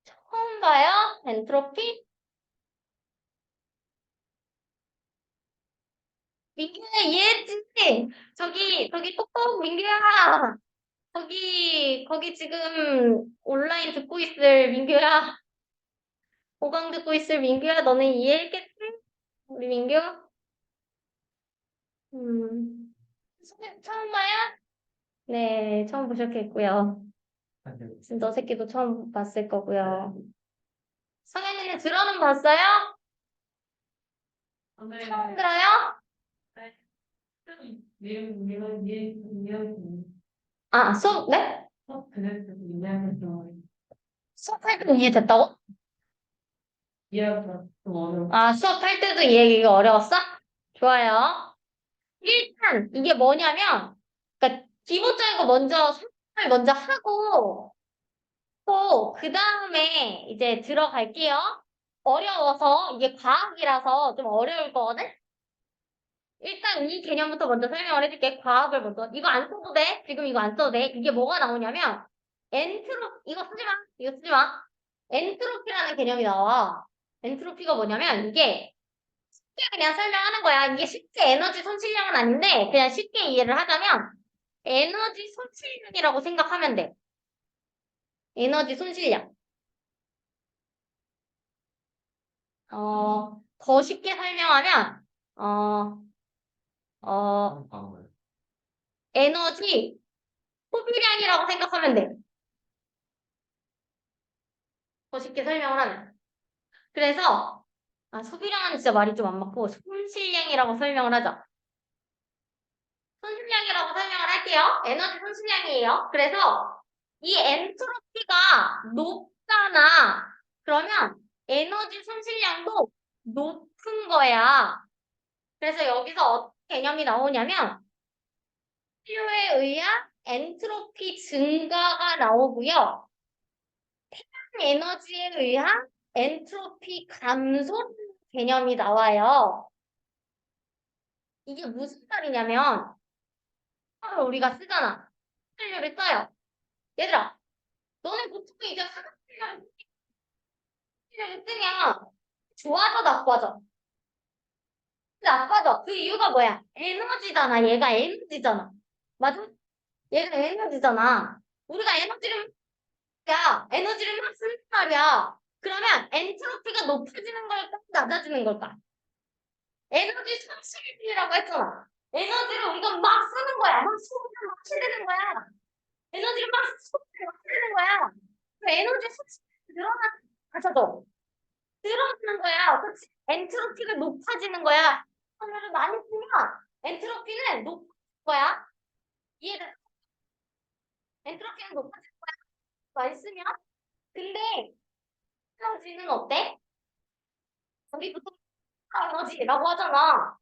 처음 봐요? 엔트로피? 민규야 이해했지? 저기 똑똑 민규야. 거기 지금 온라인 듣고 있을 민규야. 보강 듣고 있을 민규야. 너는 이해했겠지? 우리 민규? 음. 처음 봐요? 네, 처음 보셨겠고요. 지금 너 새끼도 처음 봤을 거고요. 성현이는 들어는 봤어요? 처음 들어요? 아, 수업, 네? 수업할 때도 이해됐다고? 아, 수업할 때도 이 얘기가 어려웠어? 좋아요. 일단 이게 뭐냐면, 그러니까 기본적인 거 먼저 설명을 먼저 하고 또 그 다음에 이제 들어갈게요. 어려워서 이게 과학이라서 좀 어려울 거거든. 일단 이 개념부터 먼저 설명을 해줄게. 과학을 먼저. 이거 안 써도 돼. 지금 이거 안 써도 돼. 이게 뭐가 나오냐면 이거 쓰지 마. 이거 쓰지 마. 엔트로피라는 개념이 나와. 엔트로피가 뭐냐면 이게 쉽게 그냥 설명하는 거야. 이게 실제 에너지 손실량은 아닌데 그냥 쉽게 이해를 하자면 에너지 손실량이라고 생각하면 돼. 에너지 손실량. 더 쉽게 설명하면 어, 어, 방어요. 에너지 소비량이라고 생각하면 돼. 더 쉽게 설명을 하면. 그래서 소비량은 진짜 말이 좀 안 맞고 손실량이라고 설명을 하자. 손실량이라고 설명을 할게요. 에너지 손실량이에요. 그래서 이 엔트로피가 높잖아. 그러면 에너지 손실량도 높은 거야. 그래서 여기서 어떤 개념이 나오냐면 필요에 의한 엔트로피 증가가 나오고요. 에너지에 의한 엔트로피 감소 개념이 나와요. 이게 무슨 말이냐면 우리가 쓰잖아. 수료를 써요. 얘들아, 너네 보통 이제 수료를 쓰면 좋아져 나빠져? 나빠져. 그 이유가 뭐야? 에너지잖아. 얘가 에너지잖아. 맞아? 얘가 에너지잖아. 우리가 에너지를 막 쓰는 말이야. 그러면 엔트로피가 높아지는 걸까? 낮아지는 걸까? 에너지 손실이라고 했잖아. 에너지를 우리가 막 쓰는 거야. 막 소비를 막 치르는 거야. 에너지를 막 소비를 막 치르는 거야. 그 에너지 수치가 늘어나서 늘어나는 거야. 그렇지? 엔트로피가 높아지는 거야. 에너지를 많이 쓰면 엔트로피는 높아지는 거야. 이해돼? 엔트로피는 높아지는 거야. 많이 쓰면. 근데 에너지는 어때? 우리 보통 에너지라고 하잖아.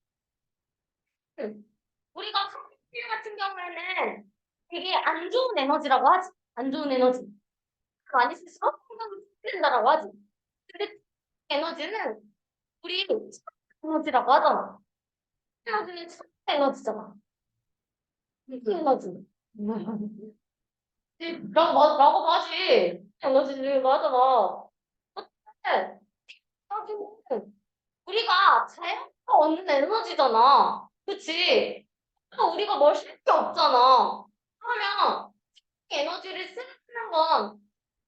응. 우리가 성질 같은 경우에는 되게 안 좋은 에너지라고 하지. 안 좋은 에너지. 많이 쓸수록 생각이 된다라고 하지. 근데 에너지는 우리 에너지라고 하잖아. 에너지는 첫 에너지잖아. 그 에너지. 라고 하지. 에너지라고 하잖아. 어때? 에너지는 우리가 자연에서 얻는 에너지잖아. 그치? 우리가 뭘 쓸 게 없잖아. 그러면 에너지를 쓰는 건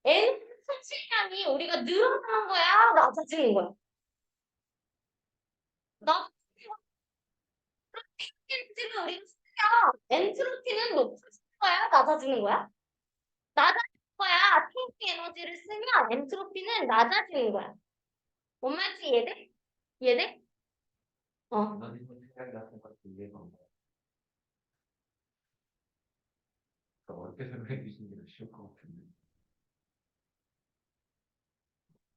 에너지 수치량이 우리가 늘어나는 거야? 낮아지는 거야? 나 엔트로피는 우리가 쓰면 엔트로피는 높아지는 거야? 낮아지는 거야? 낮아지는 거야. 핑크 에너지를 쓰면 엔트로피는 낮아지는 거야. 뭔 말인지 이해돼? 이해돼? 어. 에너지 생각 같은 것도 이해가 안 가. 어떻게 설명해 주시는 게 쉬울 것 같은데.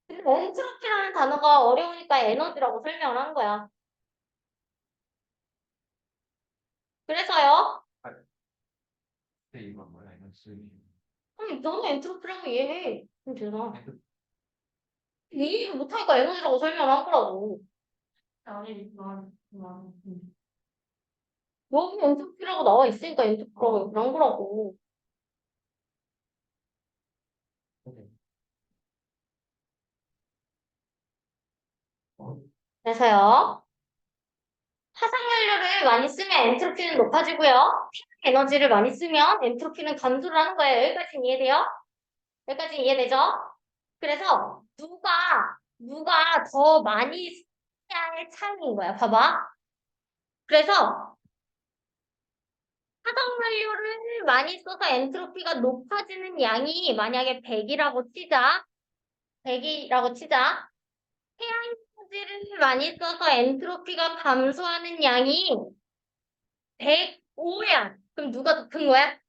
근데 엔트로피라는 단어가 어려우니까 에너지라고 설명을 한 거야. 그래서요. 아, 근데 이거 뭐야? 에너지. 너는 엔트로피라고 이해해. 그럼 되나? 엔트- 이해 못하니까 에너지라고 설명을 한 거라고. 아니, 여기 엔트로피라고 나와 있으니까 엔트로피라고 한 거라고. 어? 그래서요. 화석연료를 많이 쓰면 엔트로피는 높아지고요. 에너지를 많이 쓰면 엔트로피는 감소를 하는 거예요. 여기까지는 이해돼요? 여기까지 이해되죠? 그래서 누가 더 많이 쓰냐의 차이인 거야. 봐봐. 그래서 화석연료를 많이 써서 엔트로피가 높아지는 양이 만약에 100이라고 치자. 100이라고 치자. 해양에너지를 많이 써서 엔트로피가 감소하는 양이 105야. 그럼 누가 더 큰 거야?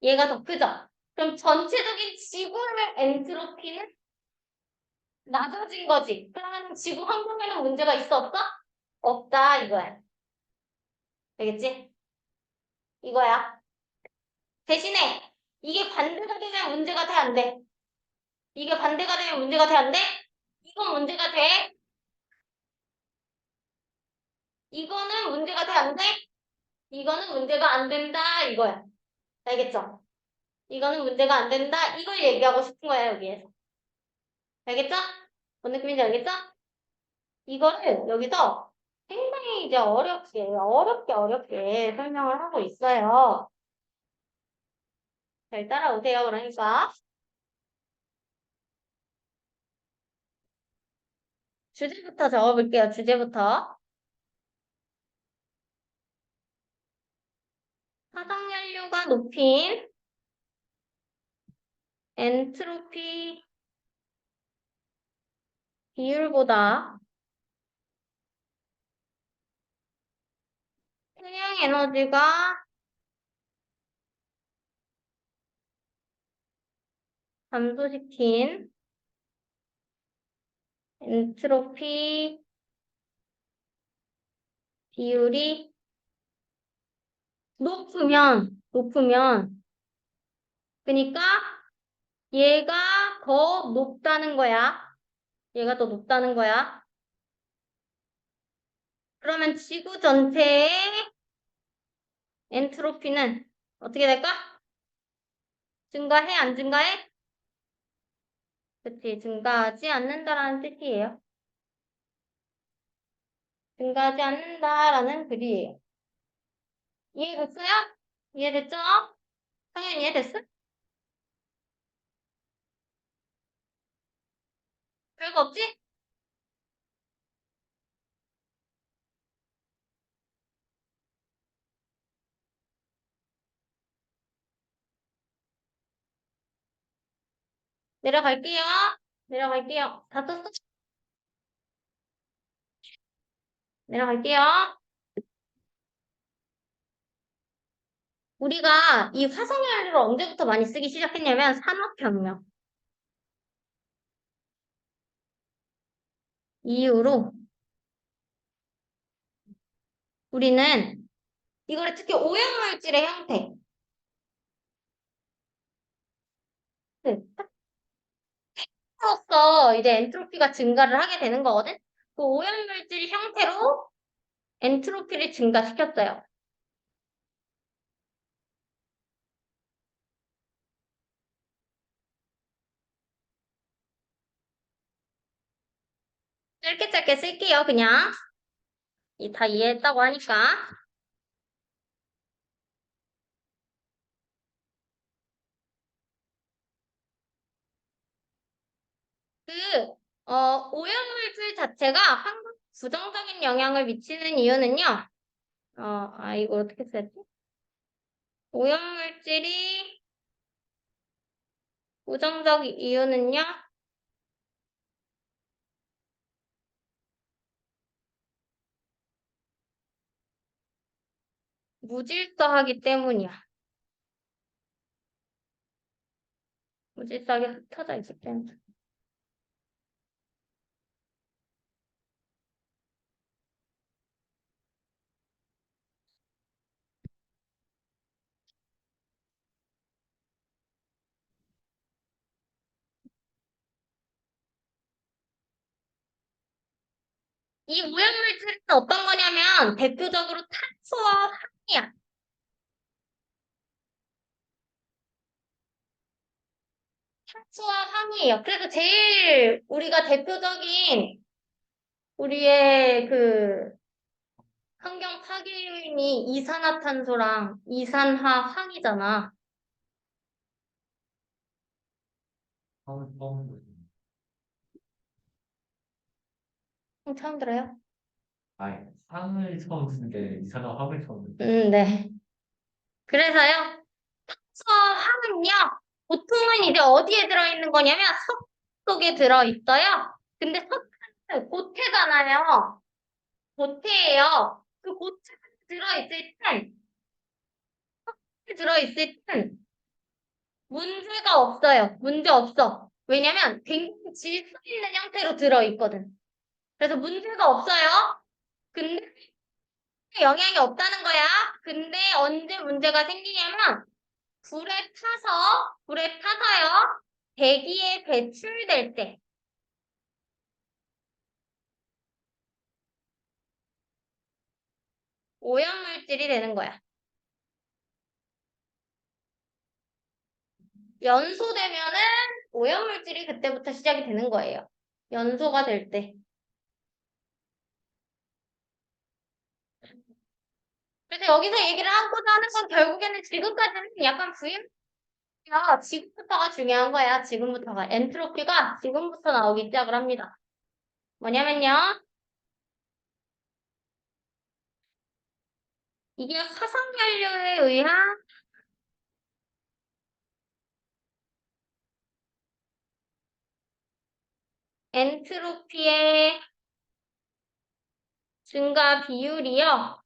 얘가 더 크죠? 그럼 전체적인 지구의 엔트로피는 낮아진 거지. 그러면 지구 환경에는 문제가 있어 없어? 없다 이거야. 알겠지? 이거야. 대신에 이게 반대가 되면 문제가 돼 안 돼? 이게 반대가 되면 문제가 돼 안 돼? 이건 문제가 돼. 이거는 문제가 돼 안 돼? 이거는 문제가 안 된다 이거야. 알겠죠? 이거는 문제가 안 된다. 이걸 얘기하고 싶은 거야 여기에서. 알겠죠? 뭔 느낌인지 알겠죠? 이거를 여기서 굉장히 이제 어렵게 설명을 하고 있어요. 잘 따라오세요. 그러니까 주제부터 적어볼게요. 주제부터. 화석연료가 높인 엔트로피 비율보다 해양 에너지가 감소시킨 엔트로피 비율이 높으면, 그러니까 얘가 더 높다는 거야. 얘가 더 높다는 거야. 그러면 지구 전체의 엔트로피는 어떻게 될까? 증가해? 안 증가해? 그치, 증가하지 않는다라는 뜻이에요. 증가하지 않는다라는 글이에요. 이해됐어요? 이해됐죠? 당연히 이해됐어? 별거 없지? 내려갈게요. 내려갈게요. 다 썼어? 내려갈게요. 우리가 이 화석연료를 언제부터 많이 쓰기 시작했냐면 산업혁명 이후로 우리는 이거를 특히 오염물질의 형태, 네, 로서 이제 엔트로피가 증가를 하게 되는 거거든. 그 오염물질 형태로 엔트로피를 증가시켰어요. 짧게 짧게 쓸게요, 그냥. 다 이해했다고 하니까. 그, 오염물질 자체가 환경 부정적인 영향을 미치는 이유는요. 이거 어떻게 써야지? 오염물질이 부정적 이유는요. 무질서하기 때문이야. 무질서하게 흩어져 있기 때문에. 이 오염물질은 어떤 거냐면 대표적으로 탄소와 황이야. 탄소와 황이에요. 그래서 제일 우리가 대표적인 우리의 그 환경 파괴 요인이 이산화탄소랑 이산화황이잖아. 처음 보는 처음 들어요? 아니, 상을 처음 쓰는 게 이사나 화를 처음 듣는 네. 그래서요. 탄소화황은요. 보통은 이제 어디에 들어있는 거냐면 석 속에 들어있어요. 근데 석탄은 고체잖아요. 고체예요. 그 고체가 들어있을 땐 문제가 없어요. 문제 없어. 왜냐면 굉장히 질서 있는 형태로 들어있거든. 그래서 문제가 없어요. 근데 영향이 없다는 거야. 근데 언제 문제가 생기냐면 불에 타서요. 대기에 배출될 때 오염물질이 되는 거야. 연소되면은 오염물질이 그때부터 시작이 되는 거예요. 연소가 될 때. 그래서 여기서 얘기를 하고자 하는 건 결국에는 지금까지는 약간 지금부터가 중요한 거야. 지금부터가. 엔트로피가 지금부터 나오기 시작을 합니다. 뭐냐면요. 이게 화석연료에 의한 엔트로피의 증가 비율이요.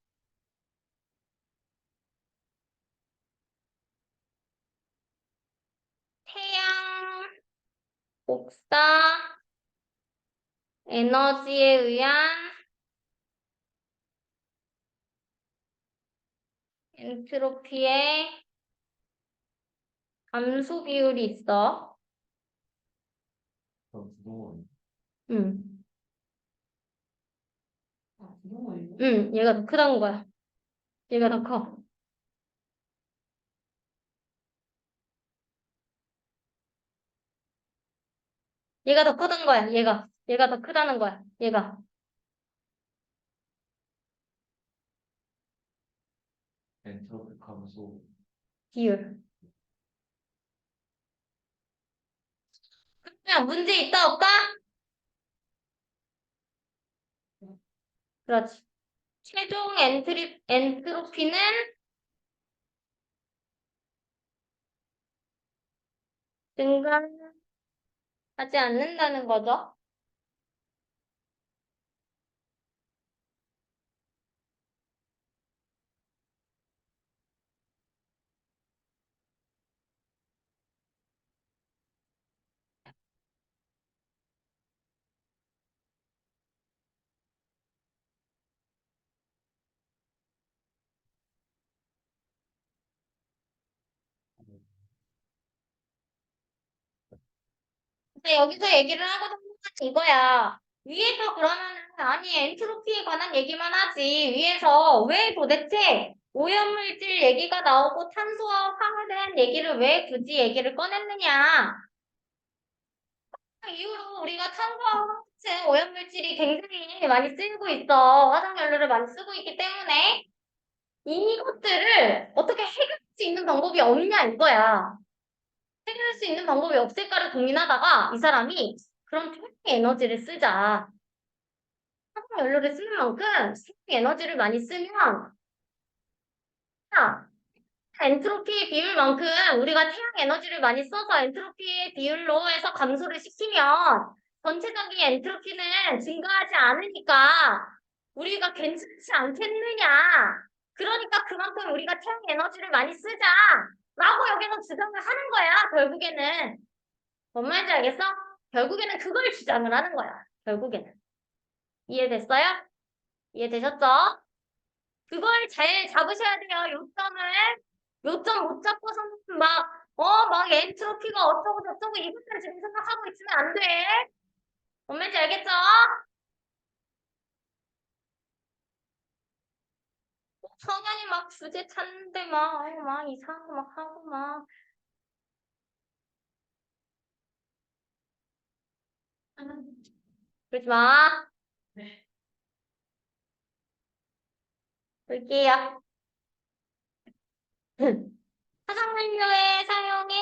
태양 복사 에너지에 의한 엔트로피의 감소 비율이 있어. 거 무서워. 응. 무서워. 응, 얘가 더 크다는 거야. 얘가 더 커. 얘가 더 크다는 거야. 얘가 더 크다는 거야. 얘가. 엔트로피 감소. 비율. 그냥 문제 있다 없다? 그렇지. 최종 엔트로피는 증가 하지 않는다는 거죠. 근데 여기서 얘기를 하고자 하는 건 이거야. 위에서 그러면은 아니 엔트로피에 관한 얘기만 하지. 위에서 왜 도대체 오염물질 얘기가 나오고 탄소와 화에 대한 얘기를 왜 굳이 얘기를 꺼냈느냐. 그 이후로 우리가 탄소와 황 같은 오염물질이 굉장히 많이 쓰이고 있어. 화석연료를 많이 쓰고 있기 때문에 이것들을 어떻게 해결할 수 있는 방법이 없냐 이거야. 해결할 수 있는 방법이 없을까를 고민하다가 이 사람이 그럼 태양 에너지를 쓰자. 태양 연료를 쓰는 만큼 태양 에너지를 많이 쓰면 자, 엔트로피의 비율만큼 우리가 태양 에너지를 많이 써서 엔트로피의 비율로 해서 감소를 시키면 전체적인 엔트로피는 증가하지 않으니까 우리가 괜찮지 않겠느냐. 그러니까 그만큼 우리가 태양 에너지를 많이 쓰자. 라고 여기서 주장을 하는 거야, 결국에는. 뭔 말인지 알겠어? 결국에는 그걸 주장을 하는 거야. 결국에는. 이해됐어요? 이해되셨죠? 그걸 잘 잡으셔야 돼요. 요점을. 요점 못 잡고서는 막 엔트로피가 어쩌고 저쩌고 이것만 지금 생각하고 있으면 안 돼. 뭔 말인지 알겠죠? 성현이 막 주제 찾는데 막 이상한 거 막 하고 막. 그러지 마. 볼게요. 화석연료의 사용에,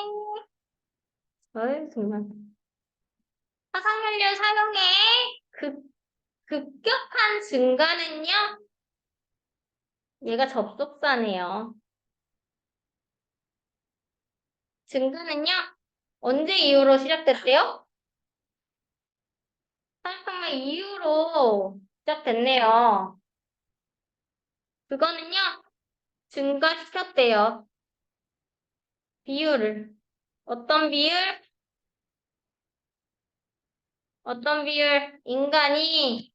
어이, 정말. 화석연료 사용의 급격한 증가는요? 얘가 접속사네요. 증가는요? 언제 이후로 시작됐대요? 3,800 이후로 시작됐네요. 그거는요? 증가시켰대요. 비율을. 어떤 비율? 어떤 비율? 인간이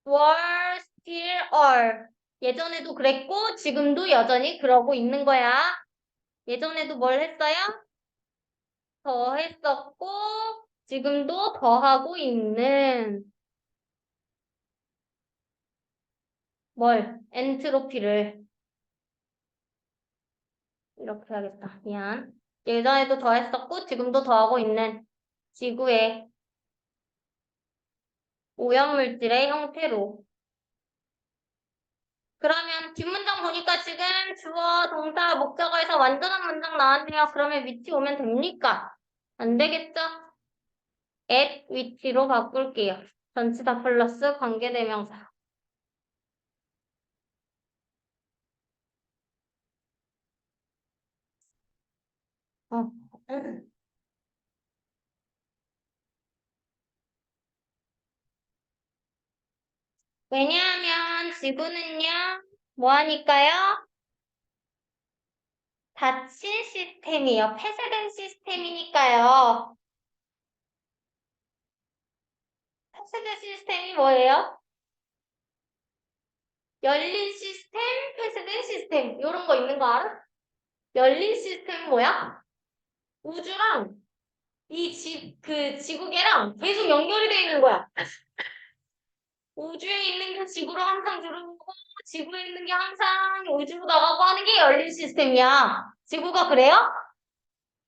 were still are. 예전에도 그랬고 지금도 여전히 그러고 있는 거야. 예전에도 뭘 했어요? 더 했었고 지금도 더 하고 있는 뭘? 엔트로피를 이렇게 하겠다. 미안. 예전에도 더 했었고 지금도 더 하고 있는 지구의 오염물질의 형태로. 그러면 뒷문장 보니까 지금 주어, 동사, 목적어에서 완전한 문장 나왔네요. 그러면 위치 오면 됩니까? 안 되겠죠? at 위치로 바꿀게요. 전치 다 플러스 관계대명사. 어. 왜냐하면 지구는요, 뭐 하니까요? 닫힌 시스템이요. 폐쇄된 시스템이니까요. 폐쇄된 시스템이 뭐예요? 열린 시스템, 폐쇄된 시스템. 이런 거 있는 거 알아? 열린 시스템은 뭐야? 우주랑 그 지구계랑 계속 연결이 돼 있는 거야. 우주에 있는 게 지구로 항상 들어오고, 지구에 있는 게 항상 우주로 나가고 하는 게 열린 시스템이야. 지구가 그래요?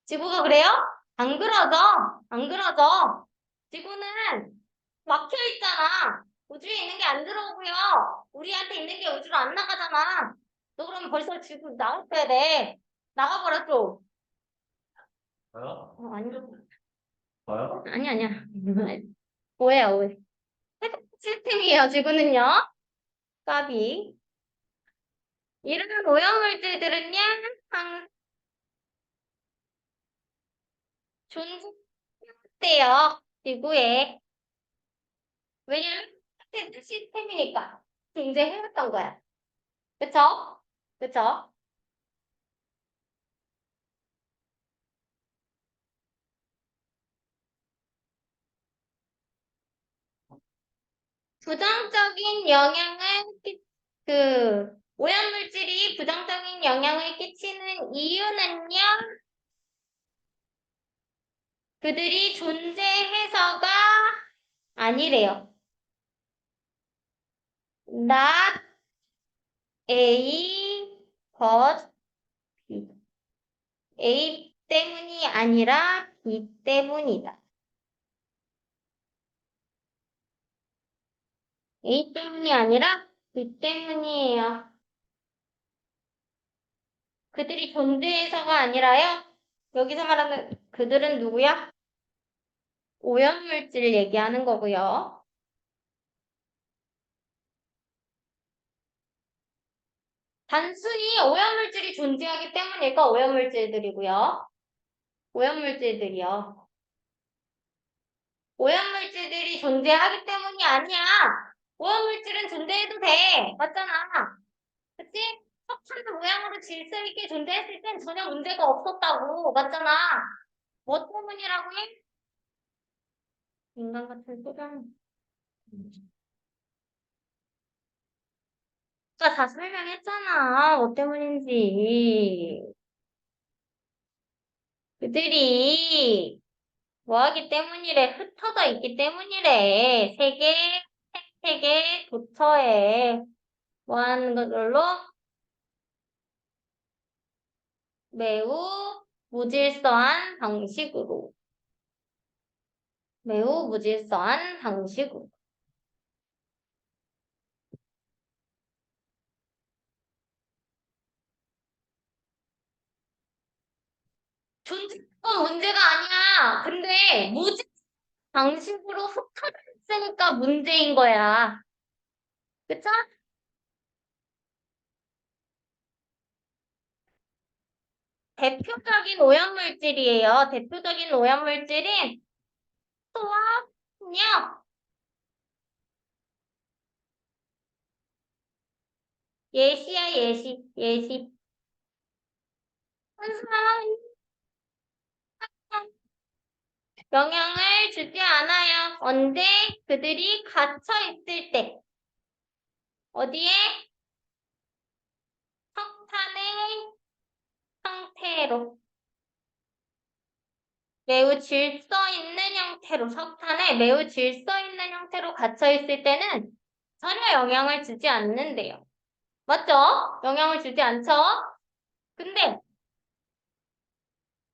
지구가 그래요? 안 그러죠? 안 그러죠? 지구는 막혀 있잖아. 우주에 있는 게 안 들어오고요. 우리한테 있는 게 우주로 안 나가잖아. 너 그러면 벌써 지구 나갔어야 돼. 나가버렸어. 저요? 아니, 저요? 아니야. 오해야, 오해. 시스템이에요, 지구는요. 까비. 이런 오염물질들은요, 존재해요. 지구에. 왜냐면 시스템이니까 존재해왔던 거야. 그쵸? 그쵸? 부정적인 영향을 오염물질이 부정적인 영향을 끼치는 이유는요, 그들이 존재해서가 아니래요. Not A, but B. A 때문이 아니라 B 때문이다. A 때문이 아니라 B 때문이에요. 그들이 존재해서가 아니라요. 여기서 말하는 그들은 누구야? 오염물질 얘기하는 거고요. 단순히 오염물질이 존재하기 때문일까? 오염물질들이고요. 오염물질들이요. 오염물질들이 존재하기 때문이 아니야. 오염물질은 존재해도 돼. 맞잖아. 그치? 석탄도 모양으로 질서 있게 존재했을 땐 전혀 문제가 없었다고. 맞잖아. 뭐 때문이라고 해? 인간 같은 소장. 아까 다 설명했잖아. 뭐 때문인지. 그들이 뭐 하기 때문이래? 흩어져 있기 때문이래. 세계 도처에 뭐 하는 걸로? 매우 무질서한 방식으로. 매우 무질서한 방식으로. 존재가 문제가 아니야. 근데 방식으로 흩어졌으니까 문제인 거야. 그쵸? 대표적인 오염물질이에요. 대표적인 오염물질인 수압력. 예시야, 예시, 예시. 한수랑 영향을 주지 않아요. 언제? 그들이 갇혀 있을 때. 어디에? 석탄의 상태로. 매우 질서 있는 형태로, 석탄에 매우 질서 있는 형태로 갇혀 있을 때는 전혀 영향을 주지 않는데요. 맞죠? 영향을 주지 않죠? 근데,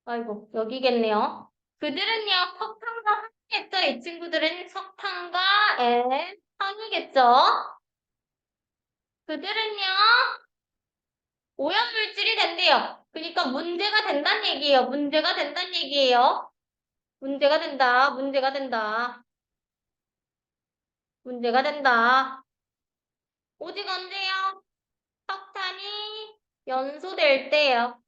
아이고, 여기겠네요. 그들은요, 석탄과 항이겠죠? 이 친구들은 석탄과 항이겠죠? 그들은요, 오염물질이 된대요. 그러니까 문제가 된다는 얘기예요. 문제가 된다는 얘기예요. 문제가 된다. 문제가 된다. 문제가 된다. 오직 언제요? 석탄이 연소될 때요.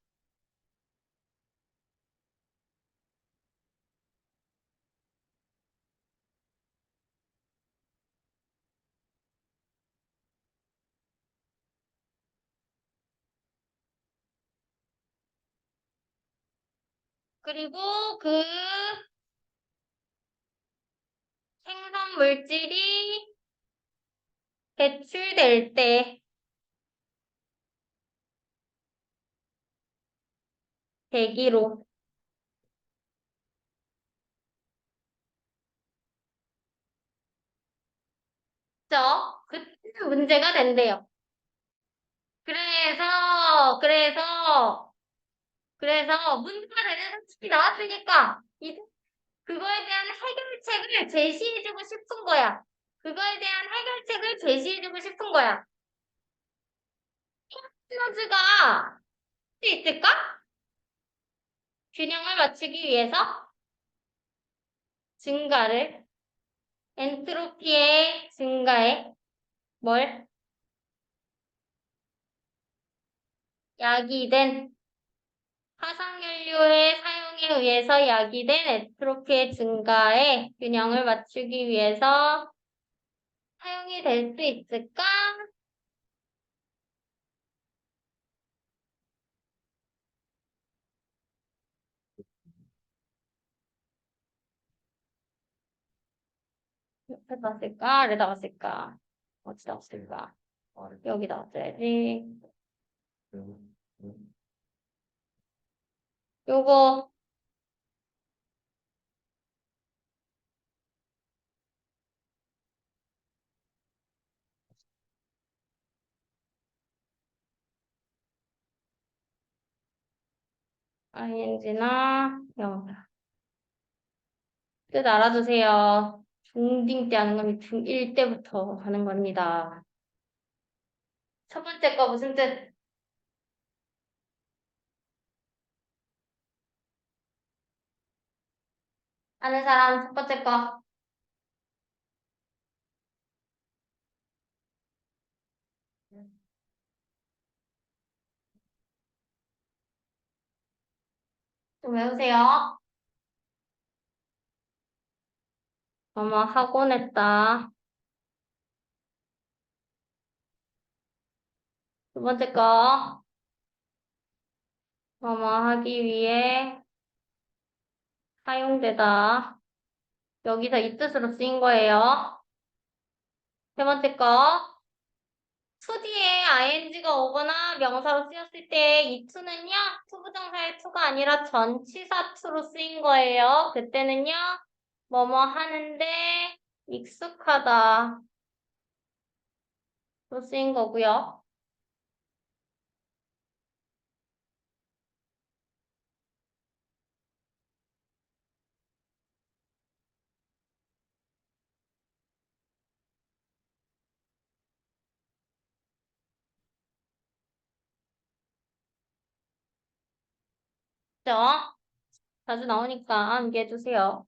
그리고 그 생성 물질이 배출될 때 대기로 그때 문제가 된대요. 그래서 문제가 되는 사실이 나왔으니까 이제 그거에 대한 해결책을 제시해주고 싶은 거야. 그거에 대한 해결책을 제시해주고 싶은 거야. 시너즈가 할 수 있을까? 균형을 맞추기 위해서 증가를 엔트로피의 증가에 뭘 약이 된 화석연료의 사용에 의해서 야기된 엔트로피의 증가에 균형을 맞추기 위해서 사용이 될 수 있을까? 옆에다 쓸까? 아래다가 쓸까? 어디다가 쓸까? 여기다가 써야지. 요거 ing나 영사. 뜻 알아두세요. 중딩 때 하는 건 중1 때부터 하는 겁니다. 첫 번째 거 무슨 뜻? 아는 사람 첫 번째 거. 좀 외우세요. 어머, 하고 냈다. 두 번째 거. 어머, 하기 위해 사용되다. 여기서 이 뜻으로 쓰인 거예요. 세 번째 거. to 뒤에 ing가 오거나 명사로 쓰였을 때 이 to는요, 투부정사의 to가 아니라 전치사 to로 쓰인 거예요. 그때는요, 뭐뭐 하는데 익숙하다. 로 쓰인 거고요. 그죠? 자주 나오니까 암기해 주세요.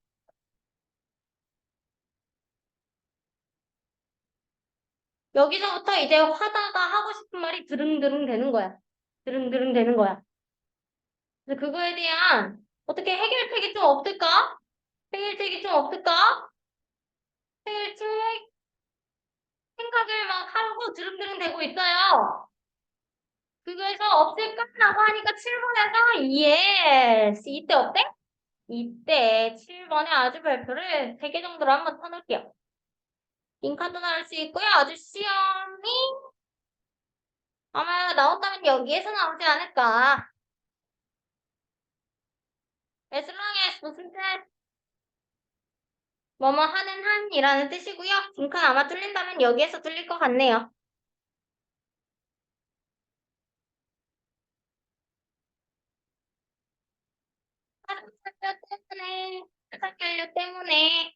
여기서부터 이제 화다가 하고 싶은 말이 드릉드릉 되는 거야. 드릉드릉 되는 거야. 그래서 그거에 대한 어떻게 해결책이 좀 없을까? 해결책이 좀 없을까? 해결책 생각을 막 하고 드릉드릉 되고 있어요. 그거에서 없을까라고 하니까 7번에서 예스. 이때 어때? 이때 7번에 아주 발표를 3개 정도로 한번 쳐놓을게요. 링카도 나올 수 있고요. 아주 시험이 아마 나온다면 여기에서 나오지 않을까. as long as 무슨 뜻? 뭐뭐 하는 한이라는 뜻이고요. 빈칸 아마 뚫린다면 여기에서 뚫릴 것 같네요. 화석연료 때문에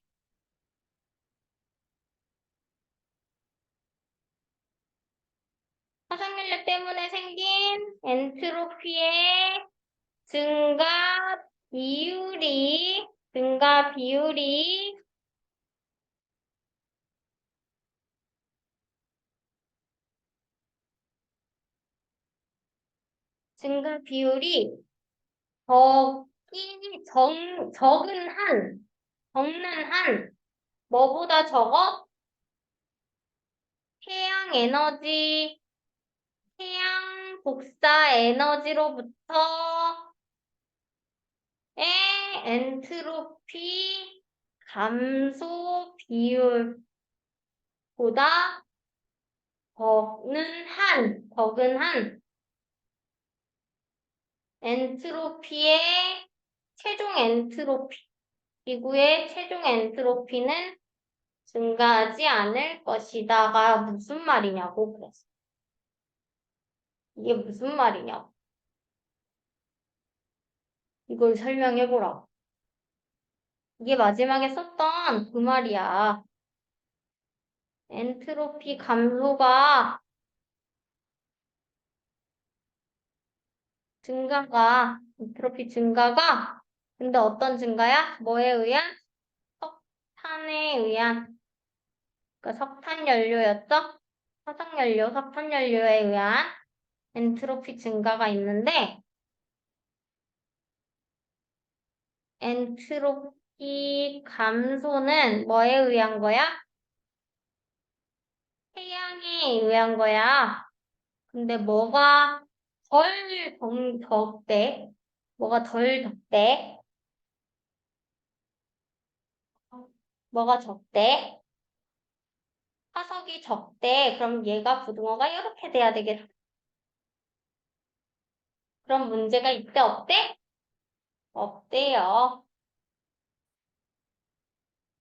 화석연료 때문에 생긴 엔트로피의 증가 비율이 증가 비율이 적은 한, 적는 한, 뭐보다 적어? 태양 에너지, 태양 복사 에너지로부터의 엔트로피 감소 비율보다 적은 한 엔트로피의 최종 엔트로피, 지구의 최종 엔트로피는 증가하지 않을 것이다가 무슨 말이냐고 그랬어. 이게 무슨 말이냐고. 이걸 설명해보라고. 이게 마지막에 썼던 그 말이야. 엔트로피 감소가 엔트로피 증가가 근데 어떤 증가야? 뭐에 의한? 석탄에 의한. 그러니까 석탄 연료였죠? 화석 연료, 석탄 연료에 의한 엔트로피 증가가 있는데 엔트로피 감소는 뭐에 의한 거야? 태양에 의한 거야. 근데 뭐가 적대? 뭐가 덜 적대? 뭐가 적대? 화석이 적대. 그럼 얘가 부등호가 이렇게 돼야 되겠어. 그럼 문제가 있대, 없대? 없대요.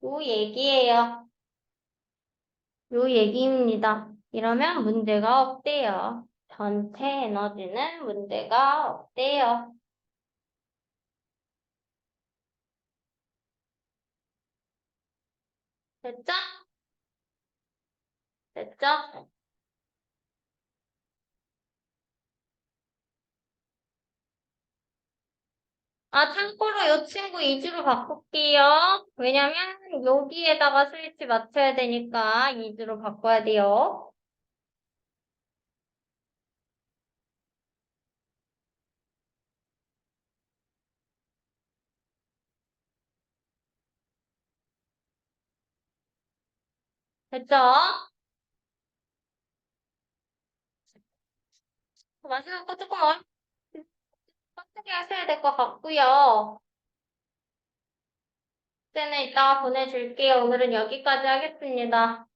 요 얘기예요. 요 얘기입니다. 이러면 문제가 없대요. 전체 에너지는 문제가 없대요. 됐죠? 됐죠? 아, 참고로 이 친구 이주로 바꿀게요. 왜냐면 여기에다가 스위치 맞춰야 되니까 이주로 바꿔야 돼요. 됐죠? 마지막 거 조금 어떻게 하셔야 될 것 같고요. 이제는 이따가 보내줄게요. 오늘은 여기까지 하겠습니다.